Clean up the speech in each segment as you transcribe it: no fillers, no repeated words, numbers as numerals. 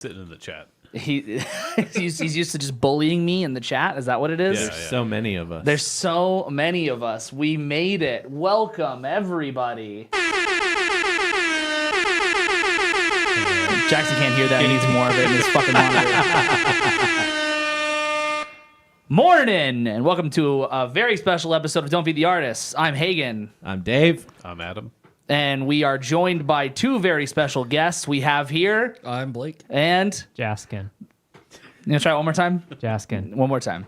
Sitting in the chat. He's used to just bullying me in the chat. Is that what it is? Yeah. There's so many of us. There's so many of us. We made it. Welcome, everybody. Jackson can't hear that. He needs more of it in his fucking monitor. Morning, and welcome to a very special episode of Don't Feed the Artists. I'm Hagen. I'm Dave. I'm Adam. And we are joined by two very special guests. We have here... I'm Blake. And... Jaskin. You gonna try it one more time? Jaskin. One more time.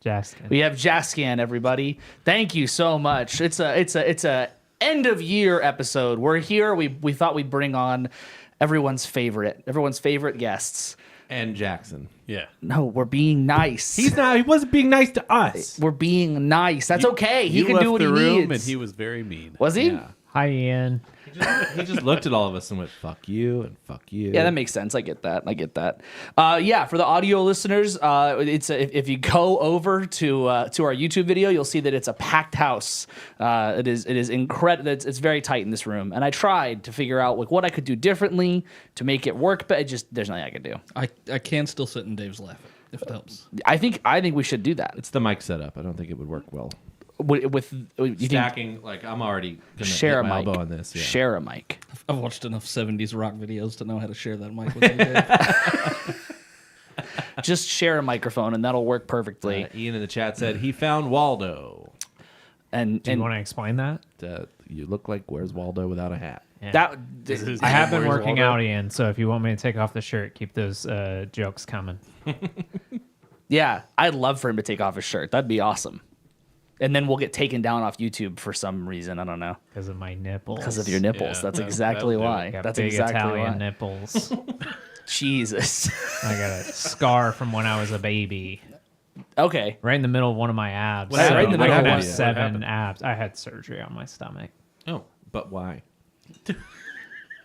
Jaskin. We have Jaskin, everybody. Thank you so much. It's a end of year episode. We're here. We thought we'd bring on everyone's favorite guests. And Jackson. Yeah. No, we're being nice. He wasn't being nice to us. We're being nice. That's okay. He You can left do what the he room, needs. and he was very mean. Was he? Yeah. Hi, Ian. He just looked at all of us and went, fuck you and fuck you. Yeah, that makes sense. I get that. Yeah, for the audio listeners, if you go over to our YouTube video, you'll see that it's a packed house. It is incredible. It's very tight in this room, and I tried to figure out what I could do differently to make it work, but there's nothing I can do. I can still sit in Dave's lap if it helps. I think we should do that. It's the mic setup. I don't think it would work well. With you think Stacking, I'm already going to share a get my mic elbow on this. Yeah. Share a mic. I've watched enough 70s rock videos to know how to share that mic with you, Dave. just share a microphone and that'll work perfectly. Ian in the chat said he found Waldo. And Do you want to explain that? You look like where's Waldo without a hat? Yeah. that I have been Where's working Waldo? out, Ian. So if you want me to take off the shirt, keep those jokes coming. yeah, I'd love for him to take off his shirt. That'd be awesome. And then we'll get taken down off YouTube for some reason. I don't know. Because of my nipples. Because of your nipples. Yeah, That's that- exactly that'll do why. it. Got That's big exactly Italian why. nipples. Jesus. I got a scar from when I was a baby, Okay. right in the middle of one of my abs. What happened? Right in the middle I of have what? 7 What happened? abs. I had surgery on my stomach. Oh, but why?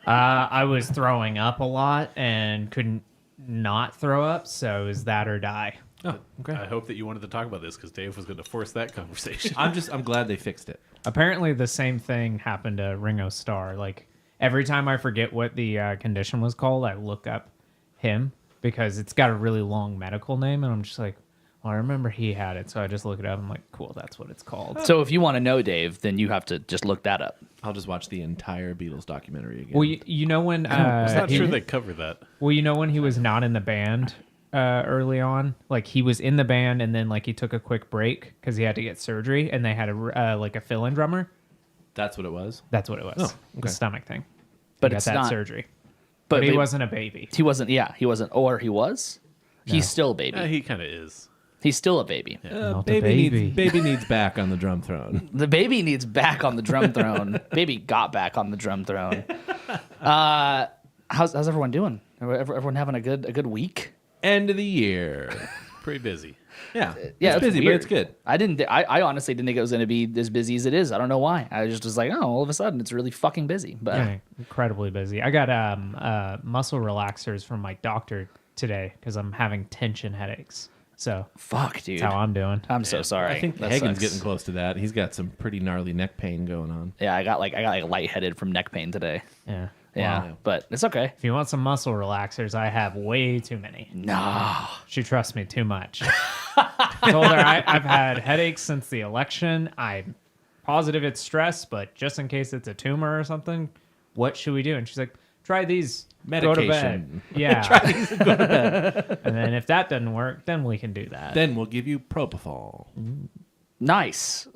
I was throwing up a lot and couldn't not throw up, so it was that or die. Oh, okay. I hope that you wanted to talk about this because Dave was going to force that conversation. I'm glad they fixed it. Apparently, the same thing happened to Ringo Starr. Like every time I forget what the condition was called, I look up him because it's got a really long medical name, and I'm just like, well, I remember he had it, so I just look it up. I'm like, cool, that's what it's called. So if you want to know, Dave, then you have to just look that up. I'll just watch the entire Beatles documentary again. Well, you know when I'm not he- sure they cover that. well, you know when he was not in the band early on, like he was in the band, and then like he took a quick break because he had to get surgery, and they had a like a fill-in drummer. That's what it was. That's what it was. Oh, okay. The stomach thing. But He got it's that not. surgery. But he they- wasn't a baby. He wasn't. Yeah, he wasn't. Or he was. He's still a baby. He kind of is. He's still a baby. Not the baby. baby needs back on the drum throne. The baby needs back on the drum throne. Baby got back on the drum throne. How's everyone doing? Everyone having a good week? End of the year. Pretty busy. Yeah, Yeah, it's busy, weird. but it's good. I honestly didn't think it was going to be as busy as it is. I don't know why. I just was like, oh, all of a sudden it's really fucking busy. But Yeah, incredibly busy. I got muscle relaxers from my doctor today because I'm having tension headaches. So fuck, dude. that's how I'm doing. I'm so sorry. I think That Hagen's sucks. getting close to that. He's got some pretty gnarly neck pain going on. Yeah, I got like lightheaded from neck pain today. Yeah. Yeah, Wow. but it's okay. If you want some muscle relaxers, I have way too many. No. She trusts me too much. Told her I've had headaches since the election. I'm positive it's stress, but just in case it's a tumor or something, what should we do? And she's like, try these. Go to bed. Medication. Yeah. Try these and go to bed. And then if that doesn't work, then we can do that. Then we'll give you propofol. Nice.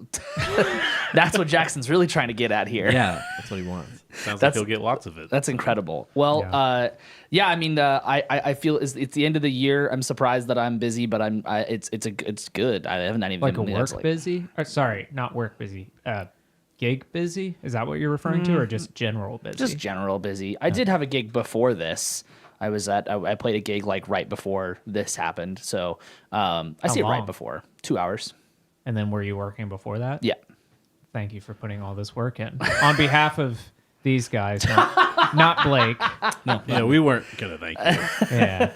That's what Jackson's really trying to get at here. Yeah, that's what he wants. Sounds That's- like he'll get lots of it. That's incredible. Well, Yeah. I mean, I feel it's the end of the year. I'm surprised that I'm busy, but it's good. I haven't even Like a it's work busy? Or, sorry, not work busy. Gig busy? Is that what you're referring to, or just general busy? just general busy. I did have a gig before this. I played a gig like right before this happened. So I say right long? before 2 hours. And then were you working before that? Yeah. Thank you for putting all this work in. On behalf of these guys, not Blake. Yeah, we weren't gonna thank you. Yeah.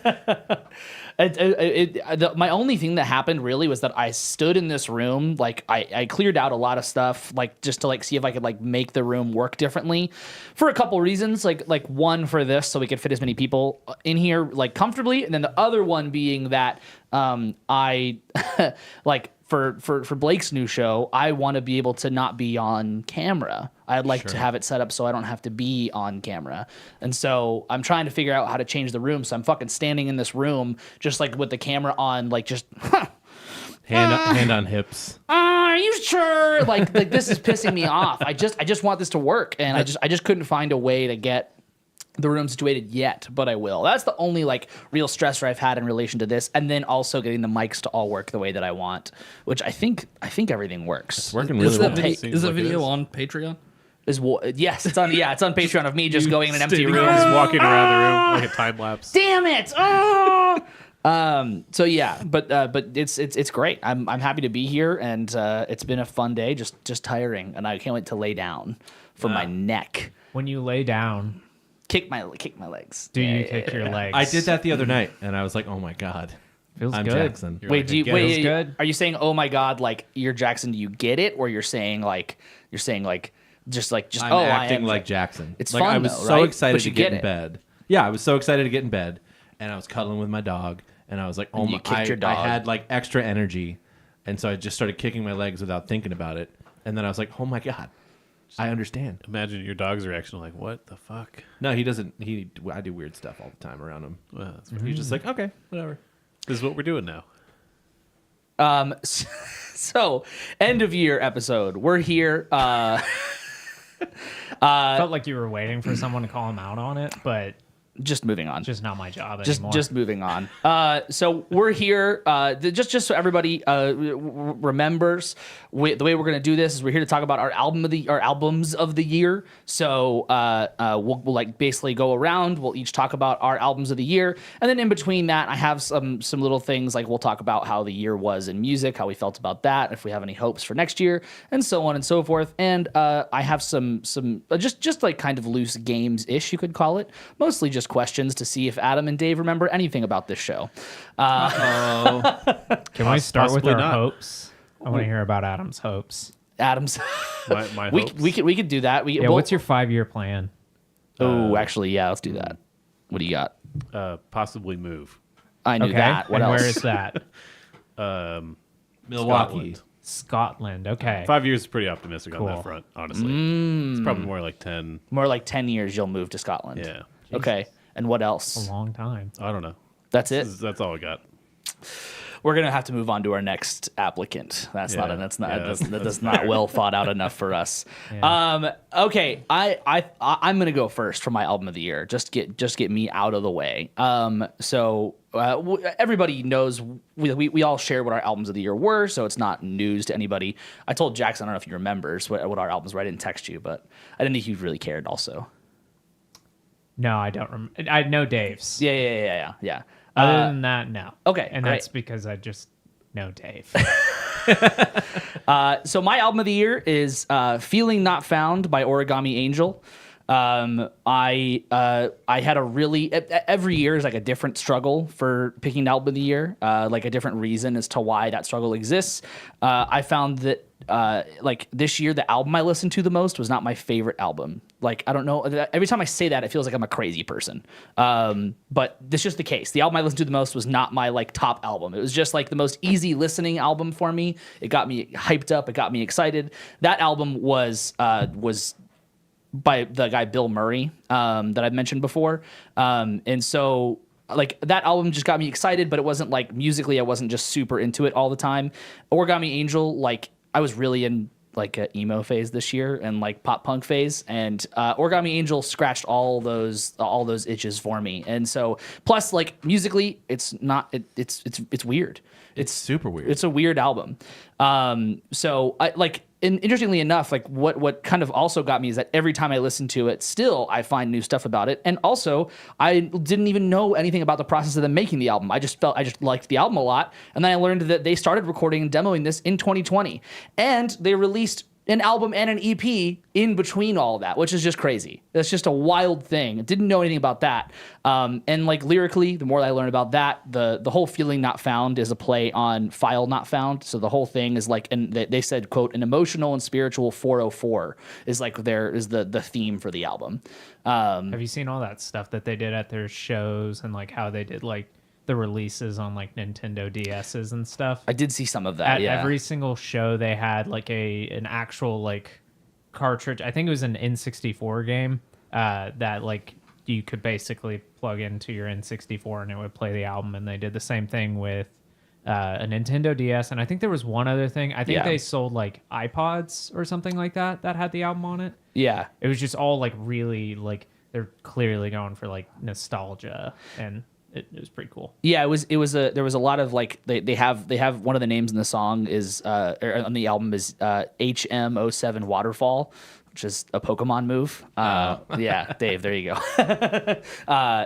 My only thing that happened really was that I stood in this room, like I cleared out a lot of stuff, like just to like see if I could like make the room work differently, for a couple reasons. Like one for this, so we could fit as many people in here like comfortably, and then the other one being that I like for Blake's new show, I want to be able to not be on camera. I'd like to have it set up so I don't have to be on camera. And so I'm trying to figure out how to change the room. So I'm fucking standing in this room just like with the camera on, like just Hand on hips. are you sure? Like this is pissing me off. I just want this to work, and I just couldn't find a way to get the room situated yet, but I will. That's the only like real stressor I've had in relation to this, and then also getting the mics to all work the way that I want, which I think everything works. It's working Is really that, well. vid- Seems is that like it video is. on Patreon? Yes, it's on Patreon of me just going in an empty Standing room. there, just walking around the room like a time lapse. Damn it! Oh! So yeah, but it's great. I'm happy to be here, and it's been a fun day, just tiring, and I can't wait to lay down for my neck. When you lay down, Kick my legs. do you kick your legs? I did that the other night, and I was like, "Oh my god, Feels I'm good. Jackson." You're Wait, like, do you again, wait? Feels good. Are you saying, "Oh my God," like you're Jackson? Do you get it, or you're saying just I'm oh, I acting am like Jackson. It's like fun, I was though, so right? excited But to you get get in it. bed. Yeah, I was so excited to get in bed, and I was cuddling with my dog, and I was like, "Oh And my!" you kicked your dog. I had like extra energy, and so I just started kicking my legs without thinking about it, and then I was like, "Oh my god, I understand." Imagine your dog's reaction, like, "What the fuck?" No, he doesn't. I do weird stuff all the time around him. Well, that's He's just like, "Okay, whatever." This is what we're doing now. So end of year episode. We're here. Felt like you were waiting for someone to call him out on it, but Just moving on. just not my job just anymore. just moving on. So we're here. Just so everybody remembers, the way we're gonna do this is we're here to talk about our albums of the year. So we'll like basically go around. We'll each talk about our albums of the year, and then in between that, I have some little things like we'll talk about how the year was in music, how we felt about that, if we have any hopes for next year, and so on and so forth. And I have some just like kind of loose games ish, you could call it, mostly just questions to see if Adam and Dave remember anything about this show. Can we start with possibly our not. hopes? I want to hear about Adam's hopes. Adam's, My we hopes. we could do that. Yeah, what's your 5-year plan? Oh, actually, yeah, let's do that. What do you got? Possibly move. I knew Okay, that. What and else? where is that? Milwaukee. Scotland. Okay. 5 years is pretty optimistic on Cool. that front, honestly. It's probably more like 10. More like 10 years you'll move to Scotland. Yeah. Okay. And what else? A long time. I don't know. That's it. That's all I got. We're gonna have to move on to our next applicant. That's Yeah. not. That's not. Yeah, That's not well thought out enough for us. Yeah. Okay. I'm gonna go first for my album of the year. Just get me out of the way. So everybody knows we all share what our albums of the year were, so it's not news to anybody. I told Jackson, I don't know if he remembers what our albums were. I didn't text you, but I didn't think you really cared. Also. No, I don't remember. I know Dave's. Yeah. Other than that, no. okay, And great. that's because I just know Dave. So my album of the year is "Feeling Not Found" by Origami Angel. I had a really every year is like a different struggle for picking album of the year, like a different reason as to why that struggle exists. I found that like this year, the album I listened to the most was not my favorite album. Like, I don't know. Every time I say that, it feels like I'm a crazy person. But that's just the case. The album I listened to the most was not my like top album. It was just like the most easy listening album for me. It got me hyped up. It got me excited. That album was by the guy Bill Murray that I mentioned before. And so like that album just got me excited, but it wasn't like musically, I wasn't just super into it all the time. Origami Angel, like I was really in like a emo phase this year and like pop punk phase, and Origami Angel scratched all those itches for me. And so plus like musically, it's weird. It's super weird. It's a weird album. So I like, and interestingly enough, like what kind of also got me is that every time I listen to it, still I find new stuff about it. And also I didn't even know anything about the process of them making the album. I just liked the album a lot. And then I learned that they started recording and demoing this in 2020, and they released an album and an EP in between all of that, which is just crazy. That's just a wild thing. Didn't know anything about that. And like lyrically, the more I learn about that, the whole "Feeling Not Found" is a play on "File Not Found." So the whole thing is like, and they said, quote, "an emotional and spiritual 404" is like the theme for the album. Have you seen all that stuff that they did at their shows and like how they did like the releases on like Nintendo DSs and stuff? I did see some of that. At Yeah. every single show they had like an actual like cartridge. I think it was an N64 game that like you could basically plug into your N64 and it would play the album. And they did the same thing with a Nintendo DS, and I think there was one other thing. I think Yeah. they sold like iPods or something like that had the album on it. Yeah. It was just all like really like they're clearly going for like nostalgia, and it was pretty cool. Yeah, there was a lot of like they have one of the names in the song is or on the album is HM07 Waterfall, which is a Pokemon move. Yeah, Dave, there you go.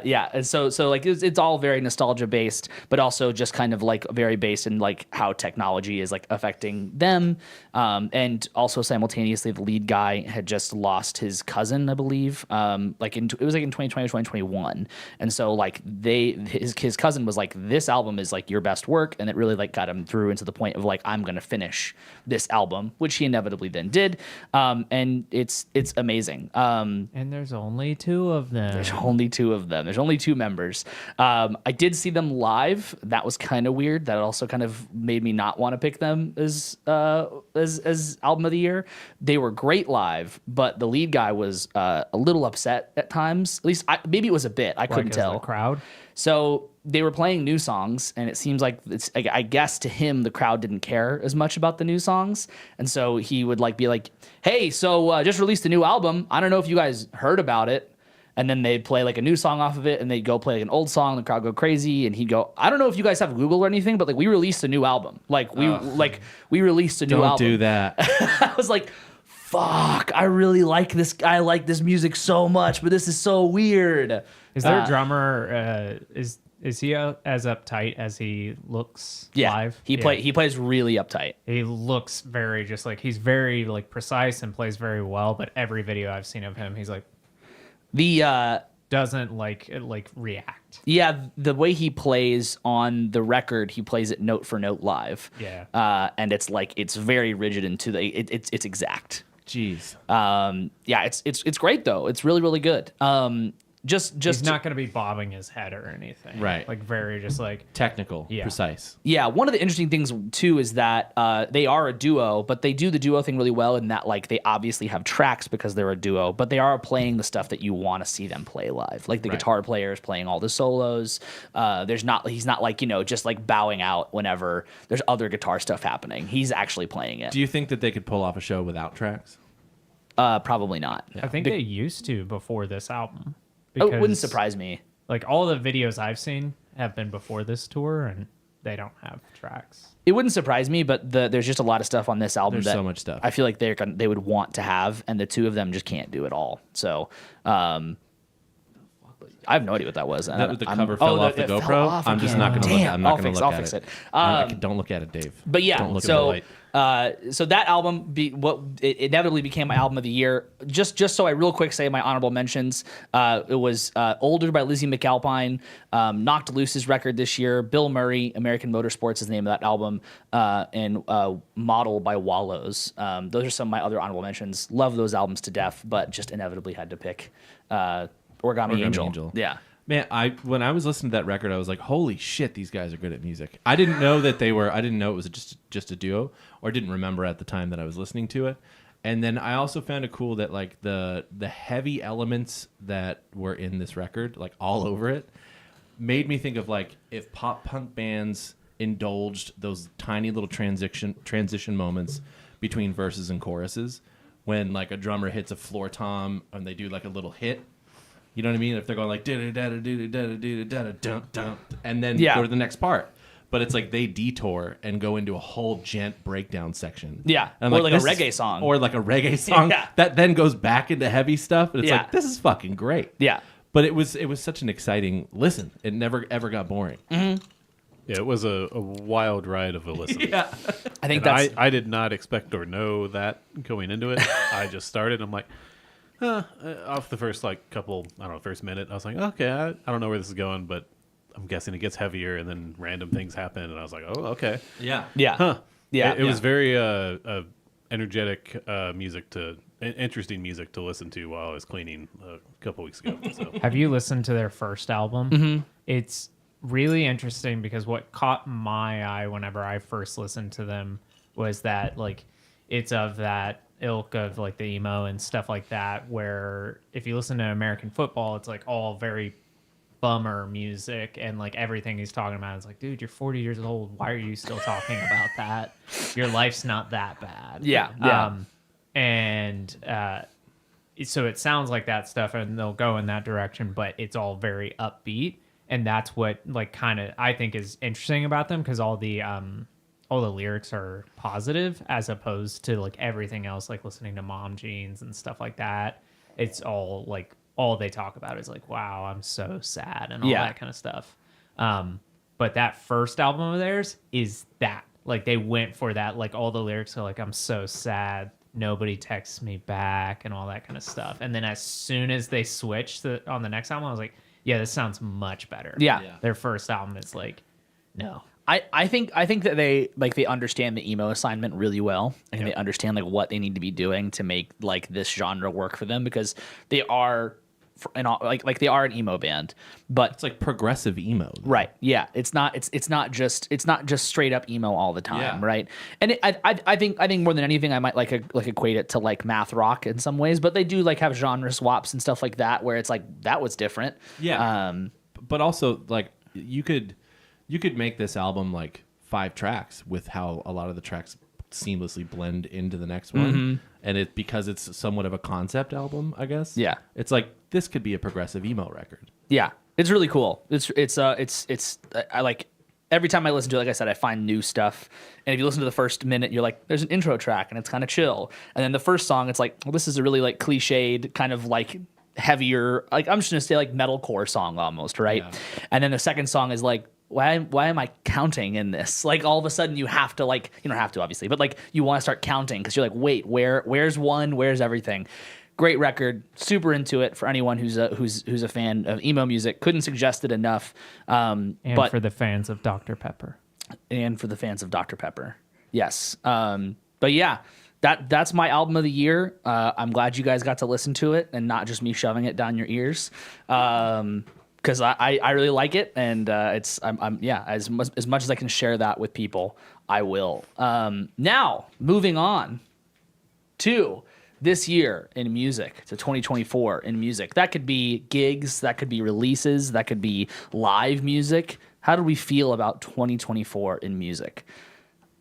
Yeah, and so like it's all very nostalgia based, but also just kind of like very based in like how technology is like affecting them, and also simultaneously the lead guy had just lost his cousin, I believe, like it was like in 2020 or 2021, and so like his cousin was like, this album is like your best work, and it really like got him through into the point of like, I'm gonna finish this album, which he inevitably then did, and it's amazing. And there's only two of them. There's only two of them. There's only two members. I did see them live. That was kind of weird. That also kind of made me not want to pick them as album of the year. They were great live, but the lead guy was a little upset at times. At least maybe it was a bit. I couldn't Like, as tell. the crowd. So they were playing new songs, and it seems like I guess to him the crowd didn't care as much about the new songs, and so he would like be like, "Hey, so just released a new album. I don't know if you guys heard about it." And then they'd play like a new song off of it, and they'd go play like an old song. The crowd go crazy, and he'd go, "I don't know if you guys have Google or anything, but like we released a new album. Like we released a new Don't album." do that. I was like, "Fuck! I really like this. I like this music so much, but this is so weird." Is their drummer is he as uptight as he looks Yeah, live? he plays really uptight. He looks very just like he's very like precise and plays very well. But every video I've seen of him, he's like doesn't like react. Yeah, the way he plays on the record, he plays it note for note live. Yeah. And it's like it's very rigid and it's exact. Jeez. Yeah, it's great though. It's really really good. Just He's not going to be bobbing his head or anything. Right. Like very just like Technical. Yeah. Precise. Yeah, one of the interesting things too is that they are a duo, but they do the duo thing really well in that like they obviously have tracks because they're a duo, but they are playing the stuff that you want to see them play live. Like the guitar player is playing all the solos. He's not like, just like bowing out whenever there's other guitar stuff happening. He's actually playing it. Do you think that they could pull off a show without tracks? Probably not. I think they used to before this album. Oh, it wouldn't because, surprise me. Like all the videos I've seen have been before this tour, and they don't have tracks. It wouldn't surprise me, but there's just a lot of stuff on this album There's that so much stuff. I feel like they would want to have, and the two of them just can't do it all. So, I have no idea what that was. The cover fell off the it fell GoPro. off I'm just again. not going to look. Damn, I'm not I'll going fix to it. look I'll at fix it. it. Don't look at it, Dave. But yeah, Don't look so at the light. so that album it inevitably became my album of the year. Just so I real quick say my honorable mentions. It was Older by Lizzie McAlpine, Knocked Loose's record this year, Bill Murray, American Motorsports is the name of that album, and Model by Wallows. Those are some of my other honorable mentions. Love those albums to death, but just inevitably had to pick Origami Angel. Yeah. Man, when I was listening to that record, I was like, "Holy shit, these guys are good at music." I didn't know that they were. I didn't know it was just a duo, or didn't remember at the time that I was listening to it. And then I also found it cool that like the heavy elements that were in this record, like all over it, made me think of like if pop punk bands indulged those tiny little transition moments between verses and choruses, when like a drummer hits a floor tom and they do like a little hit. You know what I mean? If they're going like and then go to the next part, but it's like they detour and go into a whole gent breakdown section. Yeah, and or like a reggae song, yeah. That then goes back into heavy stuff. And it's like this is fucking great. Yeah, but it was such an exciting listen. It never ever got boring. Mm-hmm. Yeah, it was a wild ride of a listen. Yeah, I think and that's. I did not expect or know that going into it. I just started. I'm like. Off the first first minute, I was like, okay, I don't know where this is going, but I'm guessing it gets heavier, and then random things happen, and I was like, oh, okay, yeah. huh, Yeah, It was very energetic interesting music to listen to while I was cleaning a couple weeks ago. So. Have you listened to their first album? Mm-hmm. It's really interesting because what caught my eye whenever I first listened to them was that like it's of that ilk of like the emo and stuff like that, where if you listen to American Football, it's like all very bummer music, and like everything he's talking about is like, dude, you're 40 years old, why are you still talking about that? Your life's not that bad. So it sounds like that stuff, and they'll go in that direction, but it's all very upbeat, and that's what like kind of I think is interesting about them, because all the lyrics are positive as opposed to like everything else, like listening to Mom Jeans and stuff like that. It's all like all they talk about is like, wow, I'm so sad and all that kind of stuff. But that first album of theirs is that like they went for that, like all the lyrics are like, I'm so sad, nobody texts me back and all that kind of stuff. And then as soon as they switched on the next album, I was like, yeah, this sounds much better. Yeah. Their first album is like, no. I think that they understand the emo assignment really well, and they understand like what they need to be doing to make like this genre work for them, because they are they are an emo band, but It's like progressive emo. right, yeah, it's not just straight up emo all the time, Yeah. right? And I think more than anything, I might like equate it to like math rock in some ways, but they do like have genre swaps and stuff like that, where it's like that was different. Yeah. But also like you could make this album like 5 tracks with how a lot of the tracks seamlessly blend into the next one, and it because it's somewhat of a concept album, I guess. Yeah. It's like this could be a progressive emo record. Yeah, it's really cool. It's I like every time I listen to it, like I said, I find new stuff. And if you listen to the first minute, you're like, there's an intro track and it's kind of chill. And then the first song, it's like, well, this is a really like cliched kind of like heavier, like I'm just gonna say like metalcore song almost, right? Yeah. And then the second song is like, why am I counting in this? Like all of a sudden you have to like, you don't have to obviously, but like you want to start counting because you're like, wait, where's one? Where's everything? Great record, super into it for anyone who's a fan of emo music. Couldn't suggest it enough. And But for the fans of Dr. Pepper. and for the fans of Dr. Pepper, yes. But yeah, that's my album of the year. I'm glad you guys got to listen to it and not just me shoving it down your ears. Because I really like it, and I'm as much as I can share that with people, I will. Now moving on to this year in music, to 2024 in music. That could be gigs, that could be releases, that could be live music. How do we feel about 2024 in music?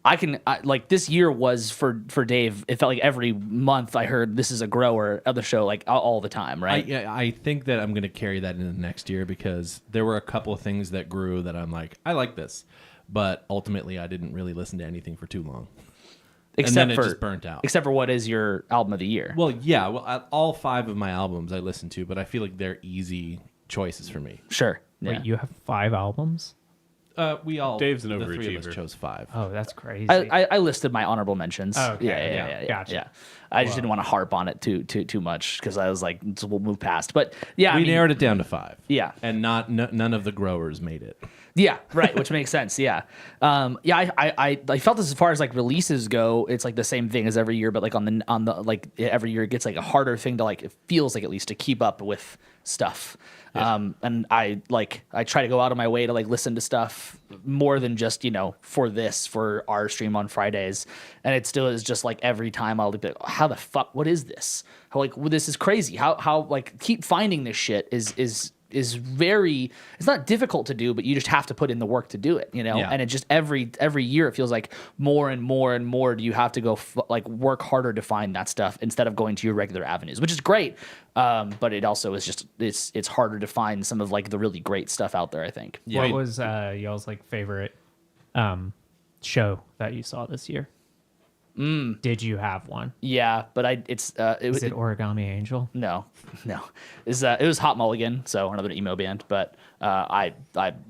Like this year was for Dave. It felt like every month I heard this is a grower of the show, like all the time, right? I think that I'm going to carry that into the next year because there were a couple of things that grew that I'm like, I like this, but ultimately I didn't really listen to anything for too long. Except and then for it just burnt out. Except for what is your album of the year? Well, yeah, all 5 of my albums I listened to, but I feel like they're easy choices for me. Sure. Yeah. Wait, you have 5 albums? We all Dave's an the 3 of us overachiever. chose 5. Oh, that's crazy. I listed my honorable mentions. Oh, okay. Yeah. Gotcha. Yeah. I just didn't want to harp on it too much because I was like, so we'll move past. But yeah, We narrowed it down to 5. Yeah. and none of the growers made it. Yeah, right, which makes sense. Yeah, I felt as far as like releases go, it's like the same thing as every year, but like on the like every year it gets like a harder thing to like, it feels like at least to keep up with stuff. And I try to go out of my way to like listen to stuff more than just for our stream on Fridays, and it still is just like every time I'll be like, how the fuck, what is this? How like, well, this is crazy. How like keep finding this shit is very, it's not difficult to do, but you just have to put in the work to do it, Yeah. And it just every year it feels like more and more and more do you have to go like work harder to find that stuff instead of going to your regular avenues, which is great. But it also is just, it's harder to find some of like the really great stuff out there, I think. What was y'all's like favorite show that you saw this year? Did you have one? Yeah, but Is it Origami Angel? no, it was Hot Mulligan, so another emo band, but Yeah,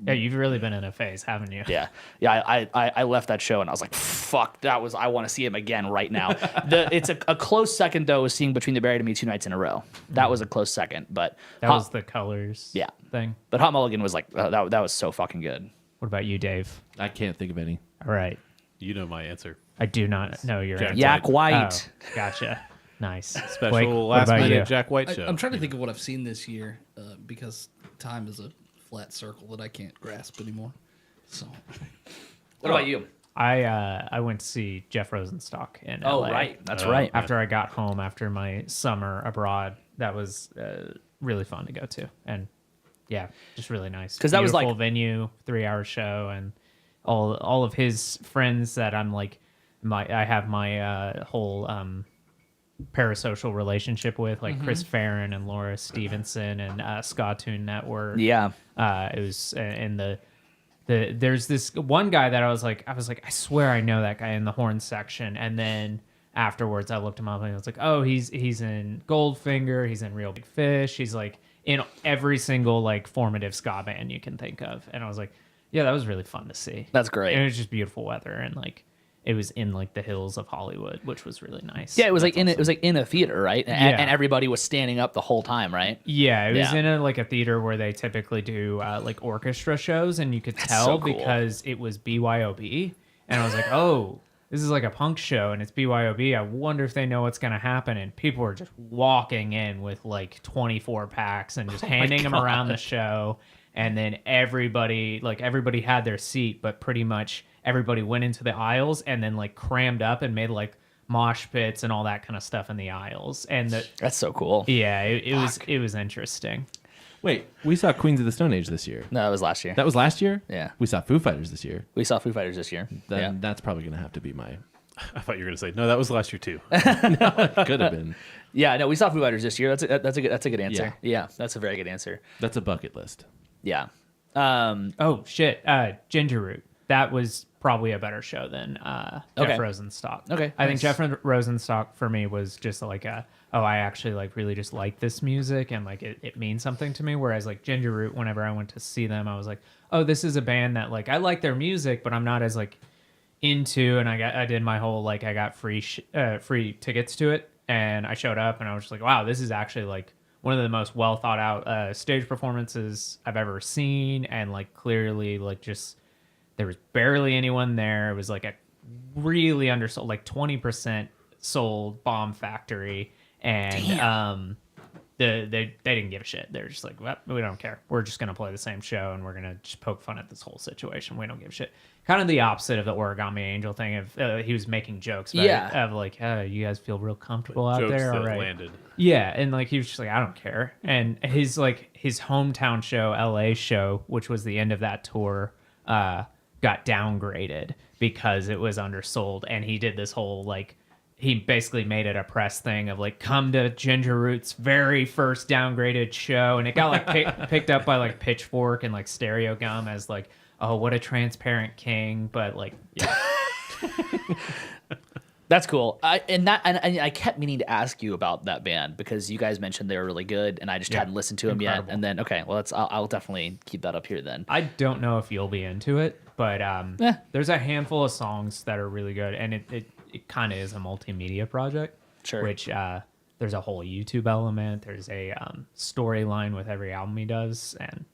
you've really been in a phase, haven't you? Yeah. I left that show and I was like, fuck, I want to see him again right now. It's a close second though, was seeing Between the Buried and Me 2 nights in a row. That was a close second, but That was the Colors Yeah. thing. but Hot Mulligan was like that was so fucking good. What about you, Dave? I can't think of any. All right. You know my answer. I do not know your Jack answer. Yak Oh, White. gotcha. Nice. Special Blake, what last about minute you? Jack White show. I'm trying to think of what I've seen this year because time is a flat circle that I can't grasp anymore. So, What about you? I went to see Jeff Rosenstock in Oh, LA. right. That's right. After I got home after my summer abroad, that was really fun to go to, and yeah, just really nice. 'Cause that was, Beautiful like- venue, 3-hour show, and all of his friends that I'm like, I have my whole parasocial relationship with, like Chris Farron and Laura Stevenson and Skatoon Network. Yeah. It was in there's this one guy that I was like, I swear I know that guy in the horn section. And then afterwards I looked him up and I was like, oh, he's in Goldfinger, he's in Real Big Fish, he's like in every single like formative ska band you can think of. And I was like, yeah, that was really fun to see. That's great. And it was just beautiful weather, and like it was in like the hills of Hollywood, which was really nice. Yeah, it was like it was like in a theater, right? Yeah. And everybody was standing up the whole time, right? Yeah, it was Yeah. in a theater where they typically do like orchestra shows, and you could tell so cool. because it was BYOB, and I was like, oh, this is like a punk show, and it's BYOB. I wonder if they know what's gonna happen. And people were just walking in with like 24 packs and just handing them around the show, and then everybody had their seat, but pretty much everybody went into the aisles and then like crammed up and made like mosh pits and all that kind of stuff in the aisles, and That's so cool. yeah, it was interesting. Wait, we saw Queens of the Stone Age this year. No, it was last year. That was last year? Yeah. We saw Foo Fighters this year. We saw Foo Fighters this year. Then that's probably going to have to be my... I thought you were going to say, no, that was last year too. Could have been. Yeah, no, we saw Foo Fighters this year. That's a good answer. Yeah, that's a very good answer. That's a bucket list. Yeah. Oh shit, Ginger Root. That was probably a better show than Okay. Jeff Rosenstock. Okay, I nice. think Jeff Rosenstock for me was just like I actually like really just like this music and like it means something to me. Whereas like Ginger Root, whenever I went to see them, I was like, oh, this is a band that like I like their music, but I'm not as like into. And I did my whole like I got free tickets to it, and I showed up and I was just like, wow, this is actually like one of the most well thought out stage performances I've ever seen, and like clearly like just there was barely anyone there. It was like a really undersold, like 20% sold Bomb Factory, and they didn't give a shit. They're just like, well, we don't care. We're just gonna play the same show and we're gonna just poke fun at this whole situation. We don't give a shit. Kind of the opposite of the Origami Angel thing. Of he was making jokes, about Yeah. it, of like, you guys feel real comfortable out Jokes there, that all right? landed. Yeah, and like he was just like, I don't care. And his hometown show, LA show, which was the end of that tour, got downgraded because it was undersold. And he did this whole like he basically made it a press thing of like, come to Ginger Root's very first downgraded show, and it got like picked up by like Pitchfork and like Stereo Gum as like, oh, what a transparent king. But like, yeah. That's cool. I kept meaning to ask you about that band because you guys mentioned they were really good, and I just hadn't listened to them incredible. yet. And then okay, well, I'll definitely keep that up here then. I don't know if you'll be into it, but there's a handful of songs that are really good, and it kind of is a multimedia project. Sure. Which there's a whole YouTube element. There's a storyline with every album he does, and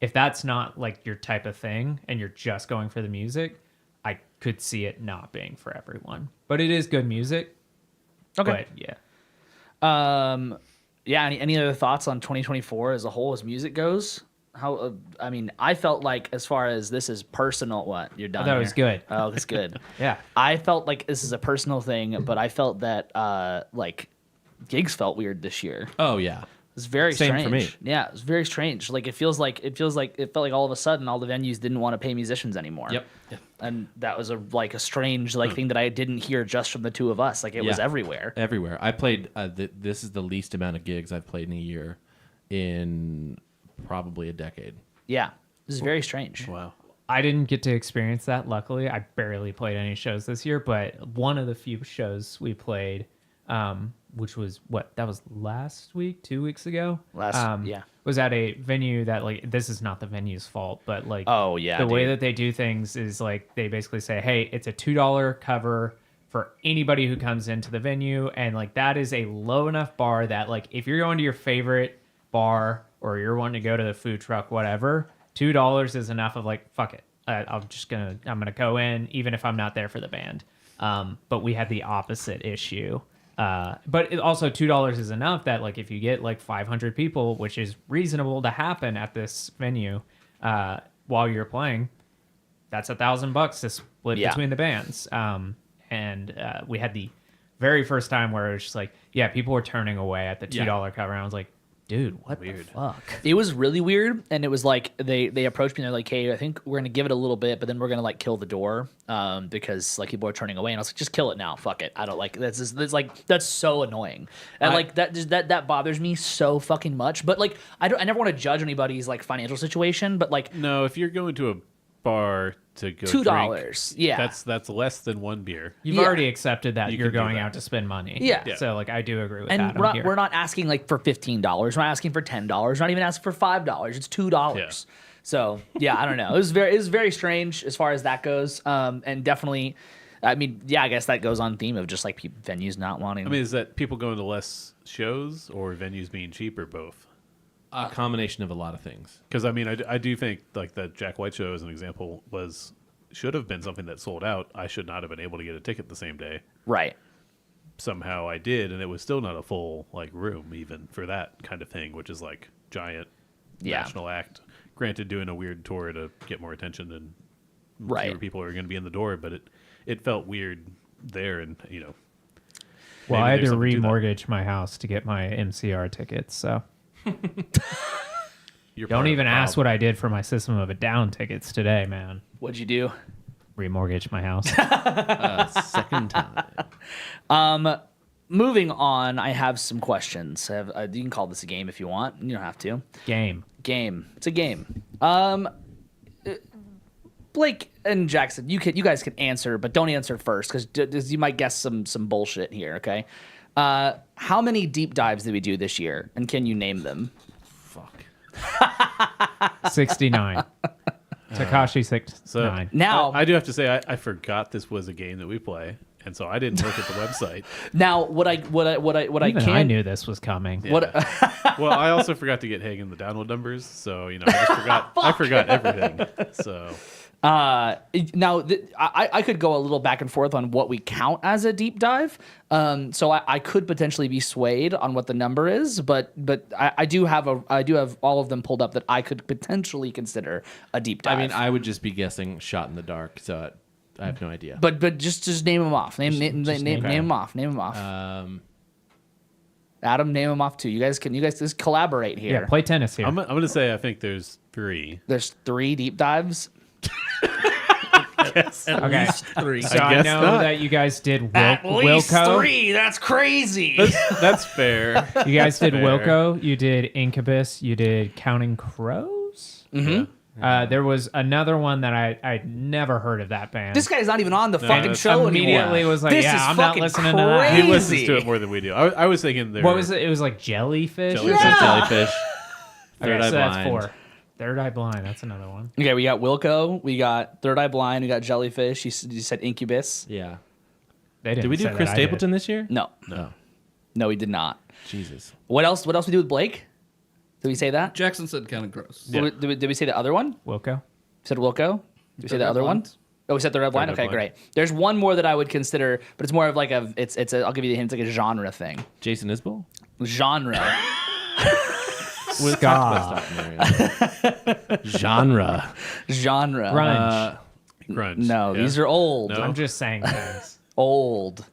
if that's not like your type of thing, and you're just going for the music, I could see it not being for everyone. But it is good music. Okay. But yeah. Yeah. Any other thoughts on 2024 as a whole as music goes? How? I mean, I felt like as far as this is personal. What you're done? thought it was here? good. Oh, that's good. Yeah. I felt like this is a personal thing, but I felt that like gigs felt weird this year. Oh, yeah. It's very Same strange. for me. Yeah, it's very strange. Like it felt like all of a sudden all the venues didn't want to pay musicians anymore. Yep. And that was a strange thing that I didn't hear just from the two of us. Like it was Yeah. everywhere. Everywhere. I played, this is the least amount of gigs I've played in a year in probably a decade. Yeah. This is very strange. Wow. I didn't get to experience that, luckily. I barely played any shows this year, but one of the few shows we played, which was that was last week, 2 weeks ago? Yeah. Was at a venue that, like, this is not the venue's fault, but, like, Oh, yeah, the way dude. that they do things is, like, they basically say, hey, it's a $2 cover for anybody who comes into the venue, and, like, that is a low enough bar that, like, if you're going to your favorite bar or you're wanting to go to the food truck, whatever, $2 is enough of like, fuck it. I'm gonna go in even if I'm not there for the band. But we had the opposite issue. But also $2 is enough that like if you get like 500 people, which is reasonable to happen at this venue, while you're playing, that's $1,000 to split Yeah. between the bands. And we had the very first time where it was just like, yeah, people were turning away at the $2 cover, and I was like, dude, what the fuck? It was really weird, and it was like they approached me and they're like, "Hey, I think we're gonna give it a little bit, but then we're gonna like kill the door because like people are turning away." And I was like, "Just kill it now, fuck it. I don't like that's like that's so annoying, and like that bothers me so fucking much." But like I never want to judge anybody's like financial situation, but like No, if you're going to a bar to go $2, drink, yeah. that's less than one beer. You've Yeah. already accepted that You you're can do going that. out to spend money. Yeah. Yeah. So like I do agree with and that. we're not asking like for $15. We're not asking for $10. We're not even asking for $5. It's $2. Yeah. So yeah, I don't know. It was very strange as far as that goes. And definitely, I mean, yeah, I guess that goes on theme of just like venues not wanting. I mean, is that people going to less shows or venues being cheap or both? A combination of a lot of things. Because I mean, I do think like the Jack White show as an example should have been something that sold out. I should not have been able to get a ticket the same day. right. Somehow I did, and it was still not a full like room even for that kind of thing, which is like giant Yeah. national act. Granted, doing a weird tour to get more attention and Right. fewer people are going to be in the door, but it felt weird there, and Well, maybe I had there's to something to that. remortgage my house to get my MCR tickets. So You're Don't part of even the ask problem. what I did for my System of a Down tickets today, man. What'd you do? Remortgage my house. Second time. Moving on, I have some questions. You can call this a game if you want. You don't have to. Game. Game. It's a game. Blake and Jackson, you guys can answer, but don't answer first because you might guess some bullshit here. Okay. How many deep dives did we do this year, and can you name them? Fuck. 69. Takashi 69. Now, I do have to say I forgot this was a game that we play, and so I didn't look at the website. now, what I Even can I knew this was coming. What Well, I also forgot to get Hagen the download numbers, so I just forgot. I forgot everything. So now I could go a little back and forth on what we count as a deep dive. So I could potentially be swayed on what the number is, but I do have all of them pulled up that I could potentially consider a deep dive. I mean, I would just be guessing shot in the dark, so I have no idea. but just name them off. Name them off. Name them off. Adam, name them off too. You guys just collaborate here. Yeah, play tennis here. I'm going to say I think there's 3. There's 3 deep dives. Okay. 3. So I I guess know not. that you guys did At least Wilco. 3. That's crazy. That's fair. You guys did Fair. Wilco. You did Incubus. You did Counting Crows. Yeah. There was another one that I'd never heard of that band. This guy's not even on the fucking that's- show immediately anymore. was like, This yeah, is I'm not fucking listening to that. He crazy. listens to it more than we do. I was thinking there. What was it? It was like Jellyfish. Jellyfish. Yeah. Jellyfish. Okay, Third Eye so that's Blind. 4. Third Eye Blind. That's another one. Okay, we got Wilco, we got Third Eye Blind, we got Jellyfish. You said Incubus. Yeah. They didn't Did we do say Chris that, I did. Stapleton this year? No, No. we did not. Jesus. What else? What else we do with Blake? Did we say that? Jackson said kind of gross. Did we say the other one? Wilco. Said Wilco. Did we say Third the Eye other one? Blind? Oh, we said Third Eye Blind. Eye Okay, Blind. great. There's one more that I would consider, but it's more of like I'll give you the hint. It's like a genre thing. Jason Isbell? Genre. Ska. Genre. Genre. Grunge. Grunge? No, Yeah. these are old. No. I'm just saying things. Old.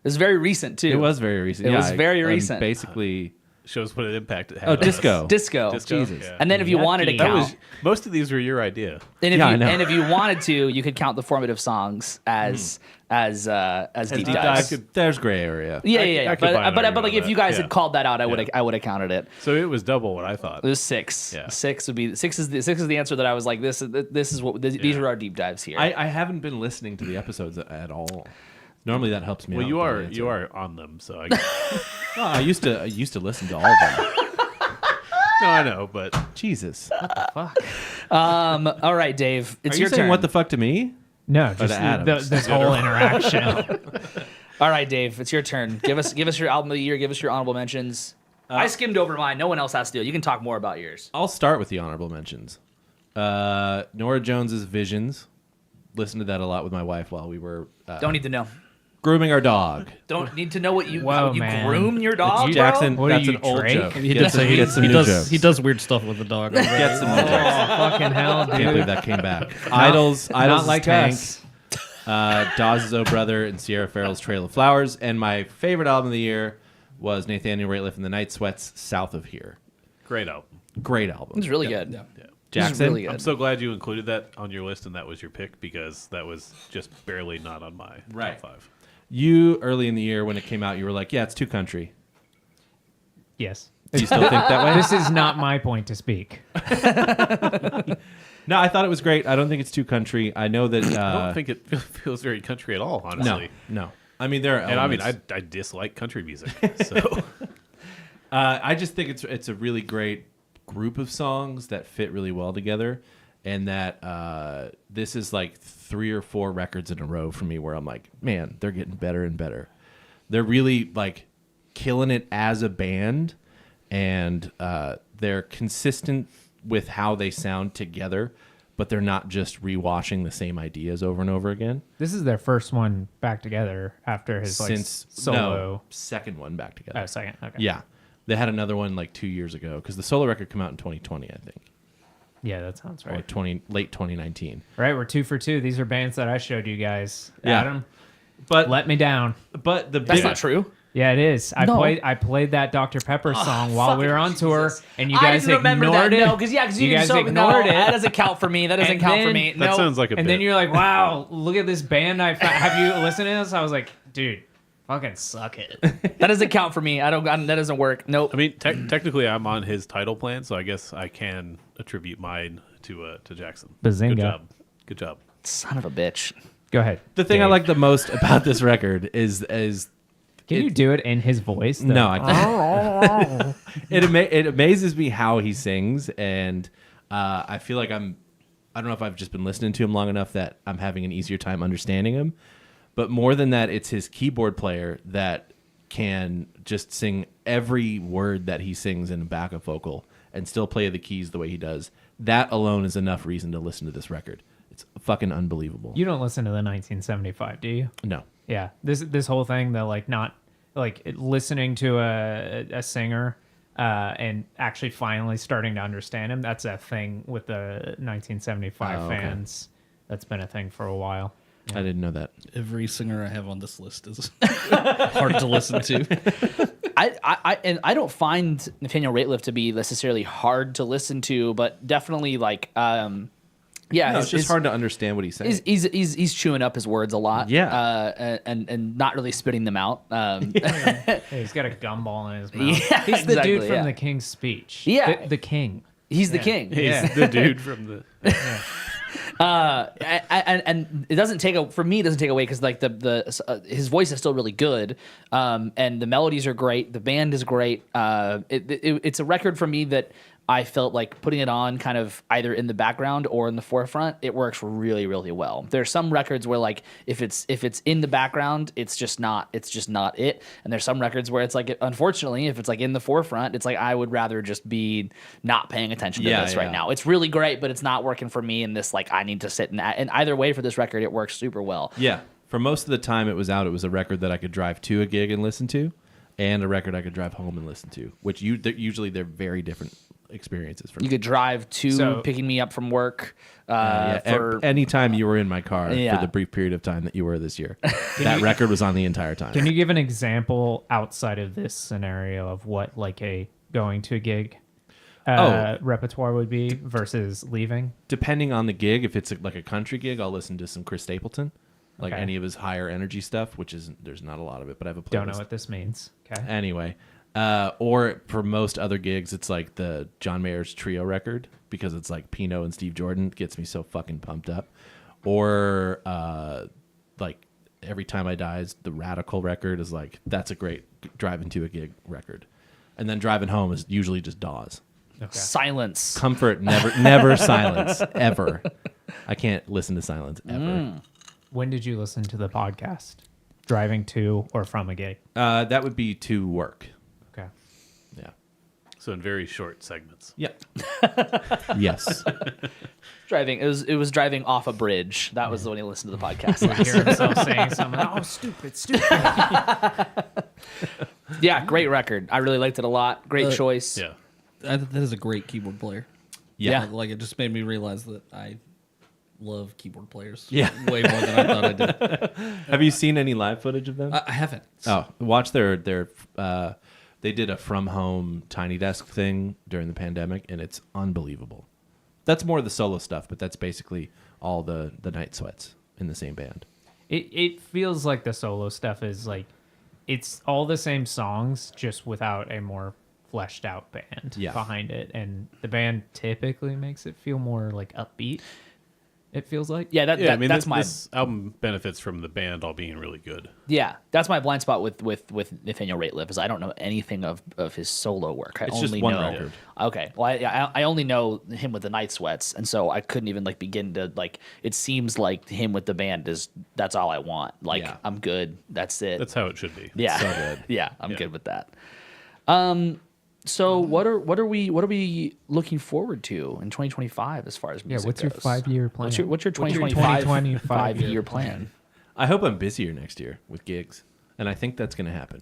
It's very recent too. It was very recent. It Yeah, was very I'm recent. Basically. Shows what an impact it had. Oh, on us. disco. Disco. Disco? Jesus. Yeah. And then if you wanted to Yucky. That count, was most of these were your idea. and if Yeah, I you know. and if you wanted to, you could count the formative songs as deep dives. There's gray area. Yeah, I- yeah, yeah. I could buy an But argument like on if you that. guys Yeah. had called that out, I would Yeah. have counted it. So it was double what I thought. It was 6. Yeah. 6 would be 6 is the answer that I was like these are our deep dives here. I haven't been listening to the episodes at all. Normally that helps me Well, out. you with are the answer. you are on them, so I Well, I used to listen to all of them. no, I know, but Jesus. All right, Dave, it's Are your you saying turn. what the fuck to me? No, just to Adams. this whole interaction. All right, Dave, it's your turn. Give us your album of the year. Give us your honorable mentions. I skimmed over mine. No one else has to do it. You can talk more about yours. I'll start with the honorable mentions. Nora Jones's Visions. Listened to that a lot with my wife while we were Don't need to know. grooming our dog. Don't need to know what you Whoa, how you man. groom your dog, bro? Jackson, What are that's you, an old Drake? joke. He Get does, some, get some he new does jokes. he does weird stuff with the dog. already. Get some new jokes. Oh, fucking hell, Can't believe dude. that came back. Idols Not like Tank, us. Dawes' Oh Brother, and Sierra Farrell's Trail of Flowers. And my favorite album of the year was Nathaniel Rateliff and the Night Sweats, South of Here. great album. Great album. It's really good. Yeah. This is Jackson, really good. I'm so glad you included that on your list and that was your pick because that was just barely not on my Right. top 5. you early in the year when it came out, you were like, "Yeah, it's too country." Yes. Do you still think that way? This is not my point to speak. No, I thought it was great. I don't think it's too country. I know that. I don't think it feels very country at all, no, honestly. no. I mean, there are And I mean, elements. I dislike country music, so I just think it's a really great group of songs that fit really well together, and that this is like 3 or 4 records in a row for me where I'm like, man, they're getting better and better. They're really like killing it as a band, and they're consistent with how they sound together, but they're not just rewashing the same ideas over and over again. This is their first one back together after his like Since solo. no, second one back together. Oh, second. Okay. Yeah, they had another one like 2 years ago because the solo record came out in 2020, I think. Yeah, that sounds Or right. late 2019. Right, we're 2 for 2. These are bands that I showed you guys. Yeah. Adam, But let me down. but the That's big, not true. Yeah, it is. No. I played that Dr. Pepper song while we were on tour, Jesus. and you I guys didn't remember ignored that. it. No, because you guys ignored it. That doesn't count for me. That doesn't And count for then- me. That No. sounds like a And bit. then you're like, wow, look at this band I found. Have you listened to this? I was like, dude, fucking suck it. That doesn't count for me. That doesn't work. Nope. I mean, technically, I'm on his title plan, so I guess I can attribute mine to Jackson. Bazinga. Good job. Good job. Son of a bitch. Go ahead. The thing I Dave. like the most about this record is Can you do it in his voice? The- no, I can't. It amazes me how he sings, and I feel like I don't know if I've just been listening to him long enough that I'm having an easier time understanding him. But more than that, it's his keyboard player that can just sing every word that he sings in a backup vocal and still play the keys the way he does. That alone is enough reason to listen to this record. It's fucking unbelievable. You don't listen to the 1975, do you? No. Yeah, this whole thing, the like not like listening to a singer and actually finally starting to understand him. That's a thing with the 1975 Oh, okay. fans. That's been a thing for a while. I didn't know that. Every singer I have on this list is hard to listen to. I don't find Nathaniel Rateliff to be necessarily hard to listen to, but definitely like yeah, No, it's just hard to understand what he's saying. He's chewing up his words a lot. Yeah. And not really spitting them out. Hey, he's got a gumball in his mouth. Yeah, He's the dude exactly, from yeah. The King's Speech. Yeah. The king. He's the king. He's Yeah. the dude from the. And it doesn't take for me. It doesn't take away because like his voice is still really good, and the melodies are great. The band is great. It's a record for me that I felt like putting it on kind of either in the background or in the forefront. It works really, really well. There's some records where like if it's in the background, it's just not it. And there's some records where it's like unfortunately if it's like in the forefront, it's like I would rather just be not paying attention to this right now. It's really great, but it's not working for me in this like I need to sit and either way for this record it works super well. Yeah. For most of the time it was out, it was a record that I could drive to a gig and listen to, and a record I could drive home and listen to, which usually they're very different experiences for me. You could drive to So- picking me up from work for Anytime you were in my car Yeah. for the brief period of time that you were this year, that record was on the entire time. Can you give an example outside of this scenario of what like a going to a gig repertoire would be versus leaving? Depending on the gig, if it's like a country gig, I'll listen to some Chris Stapleton, like Okay. any of his higher energy stuff, which is there's not a lot of it, but I have a playlist. Don't know what this means. Okay. Anyway, or for most other gigs, it's like the John Mayer's Trio record because it's like Pino and Steve Jordan. It gets me so fucking pumped up. Or like Every Time I Die's The Radical record is like, that's a great driving to a gig record. And then driving home is usually just Dawes. Okay. silence. Comfort, never silence, ever. I can't listen to silence ever. When did you listen to the podcast? Driving to or from a gig? That would be to work. Okay. Yeah. So in very short segments. Yeah. Yes. Driving. It was driving off a bridge. That was when he listened to the podcast. Hear himself saying something. Oh, stupid. Yeah, great record. I really liked it a lot. Great choice. Yeah. That is a great keyboard player. Yeah. Like it just made me realize that I love keyboard players. Yeah. Way more than I thought I did. Have you seen any live footage of them? I haven't. Oh, watch their they did a from home Tiny Desk thing during the pandemic, and it's unbelievable. That's more of the solo stuff, but that's basically all the Night Sweats in the same band. It feels like the solo stuff is like it's all the same songs, just without a more fleshed out band behind it, and the band typically makes it feel more like upbeat. It feels like Yeah, I mean, that's this album benefits from the band all being really good. that's my blind spot with Nathaniel Rateliff is I don't know anything of his solo work. I It's only just one know, record. Okay, well I only know him with the Night Sweats, and so I couldn't even like begin to like. It seems like him with the band that's all I want. Like Yeah. I'm good. That's it. That's how it should be. yeah, so good. yeah, I'm Yeah. good with that. So what are we looking forward to in 2025 as far as yeah. music What's your goes? 5-year plan? What's your 2025 2025 year plan? I hope I'm busier next year with gigs, and I think that's going to happen.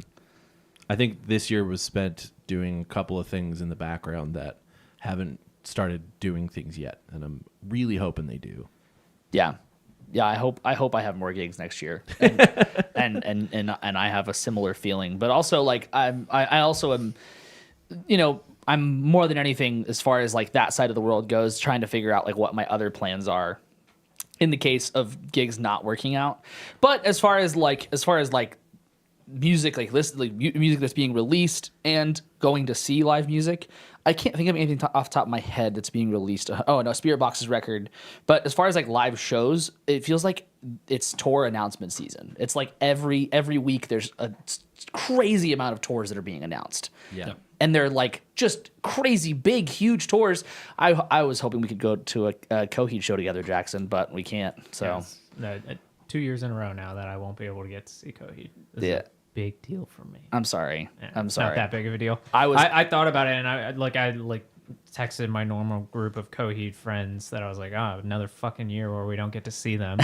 I think this year was spent doing a couple of things in the background that haven't started doing things yet, and I'm really hoping they do. Yeah. yeah, I hope I have more gigs next year, and I have a similar feeling. But also, like, I also am, I'm more than anything, as far as like that side of the world goes, trying to figure out like what my other plans are in the case of gigs not working out. But as far as like music, music that's being released and going to see live music, I can't think of anything off the top of my head that's being released. Oh no, Spirit Box's record. But as far as like live shows, it feels like it's tour announcement season. It's like every week there's a crazy amount of tours that are being announced. Yeah. And they're like just crazy big, huge tours. I was hoping we could go to a Coheed show together, Jackson, but we can't. So 2 years in a row now that I won't be able to get to see Coheed. This is Yeah. a big deal for me. I'm sorry. Yeah, I'm it's sorry. Not that big of a deal. I I thought about it, and I texted my normal group of Coheed friends that I was like, oh, another fucking year where we don't get to see them.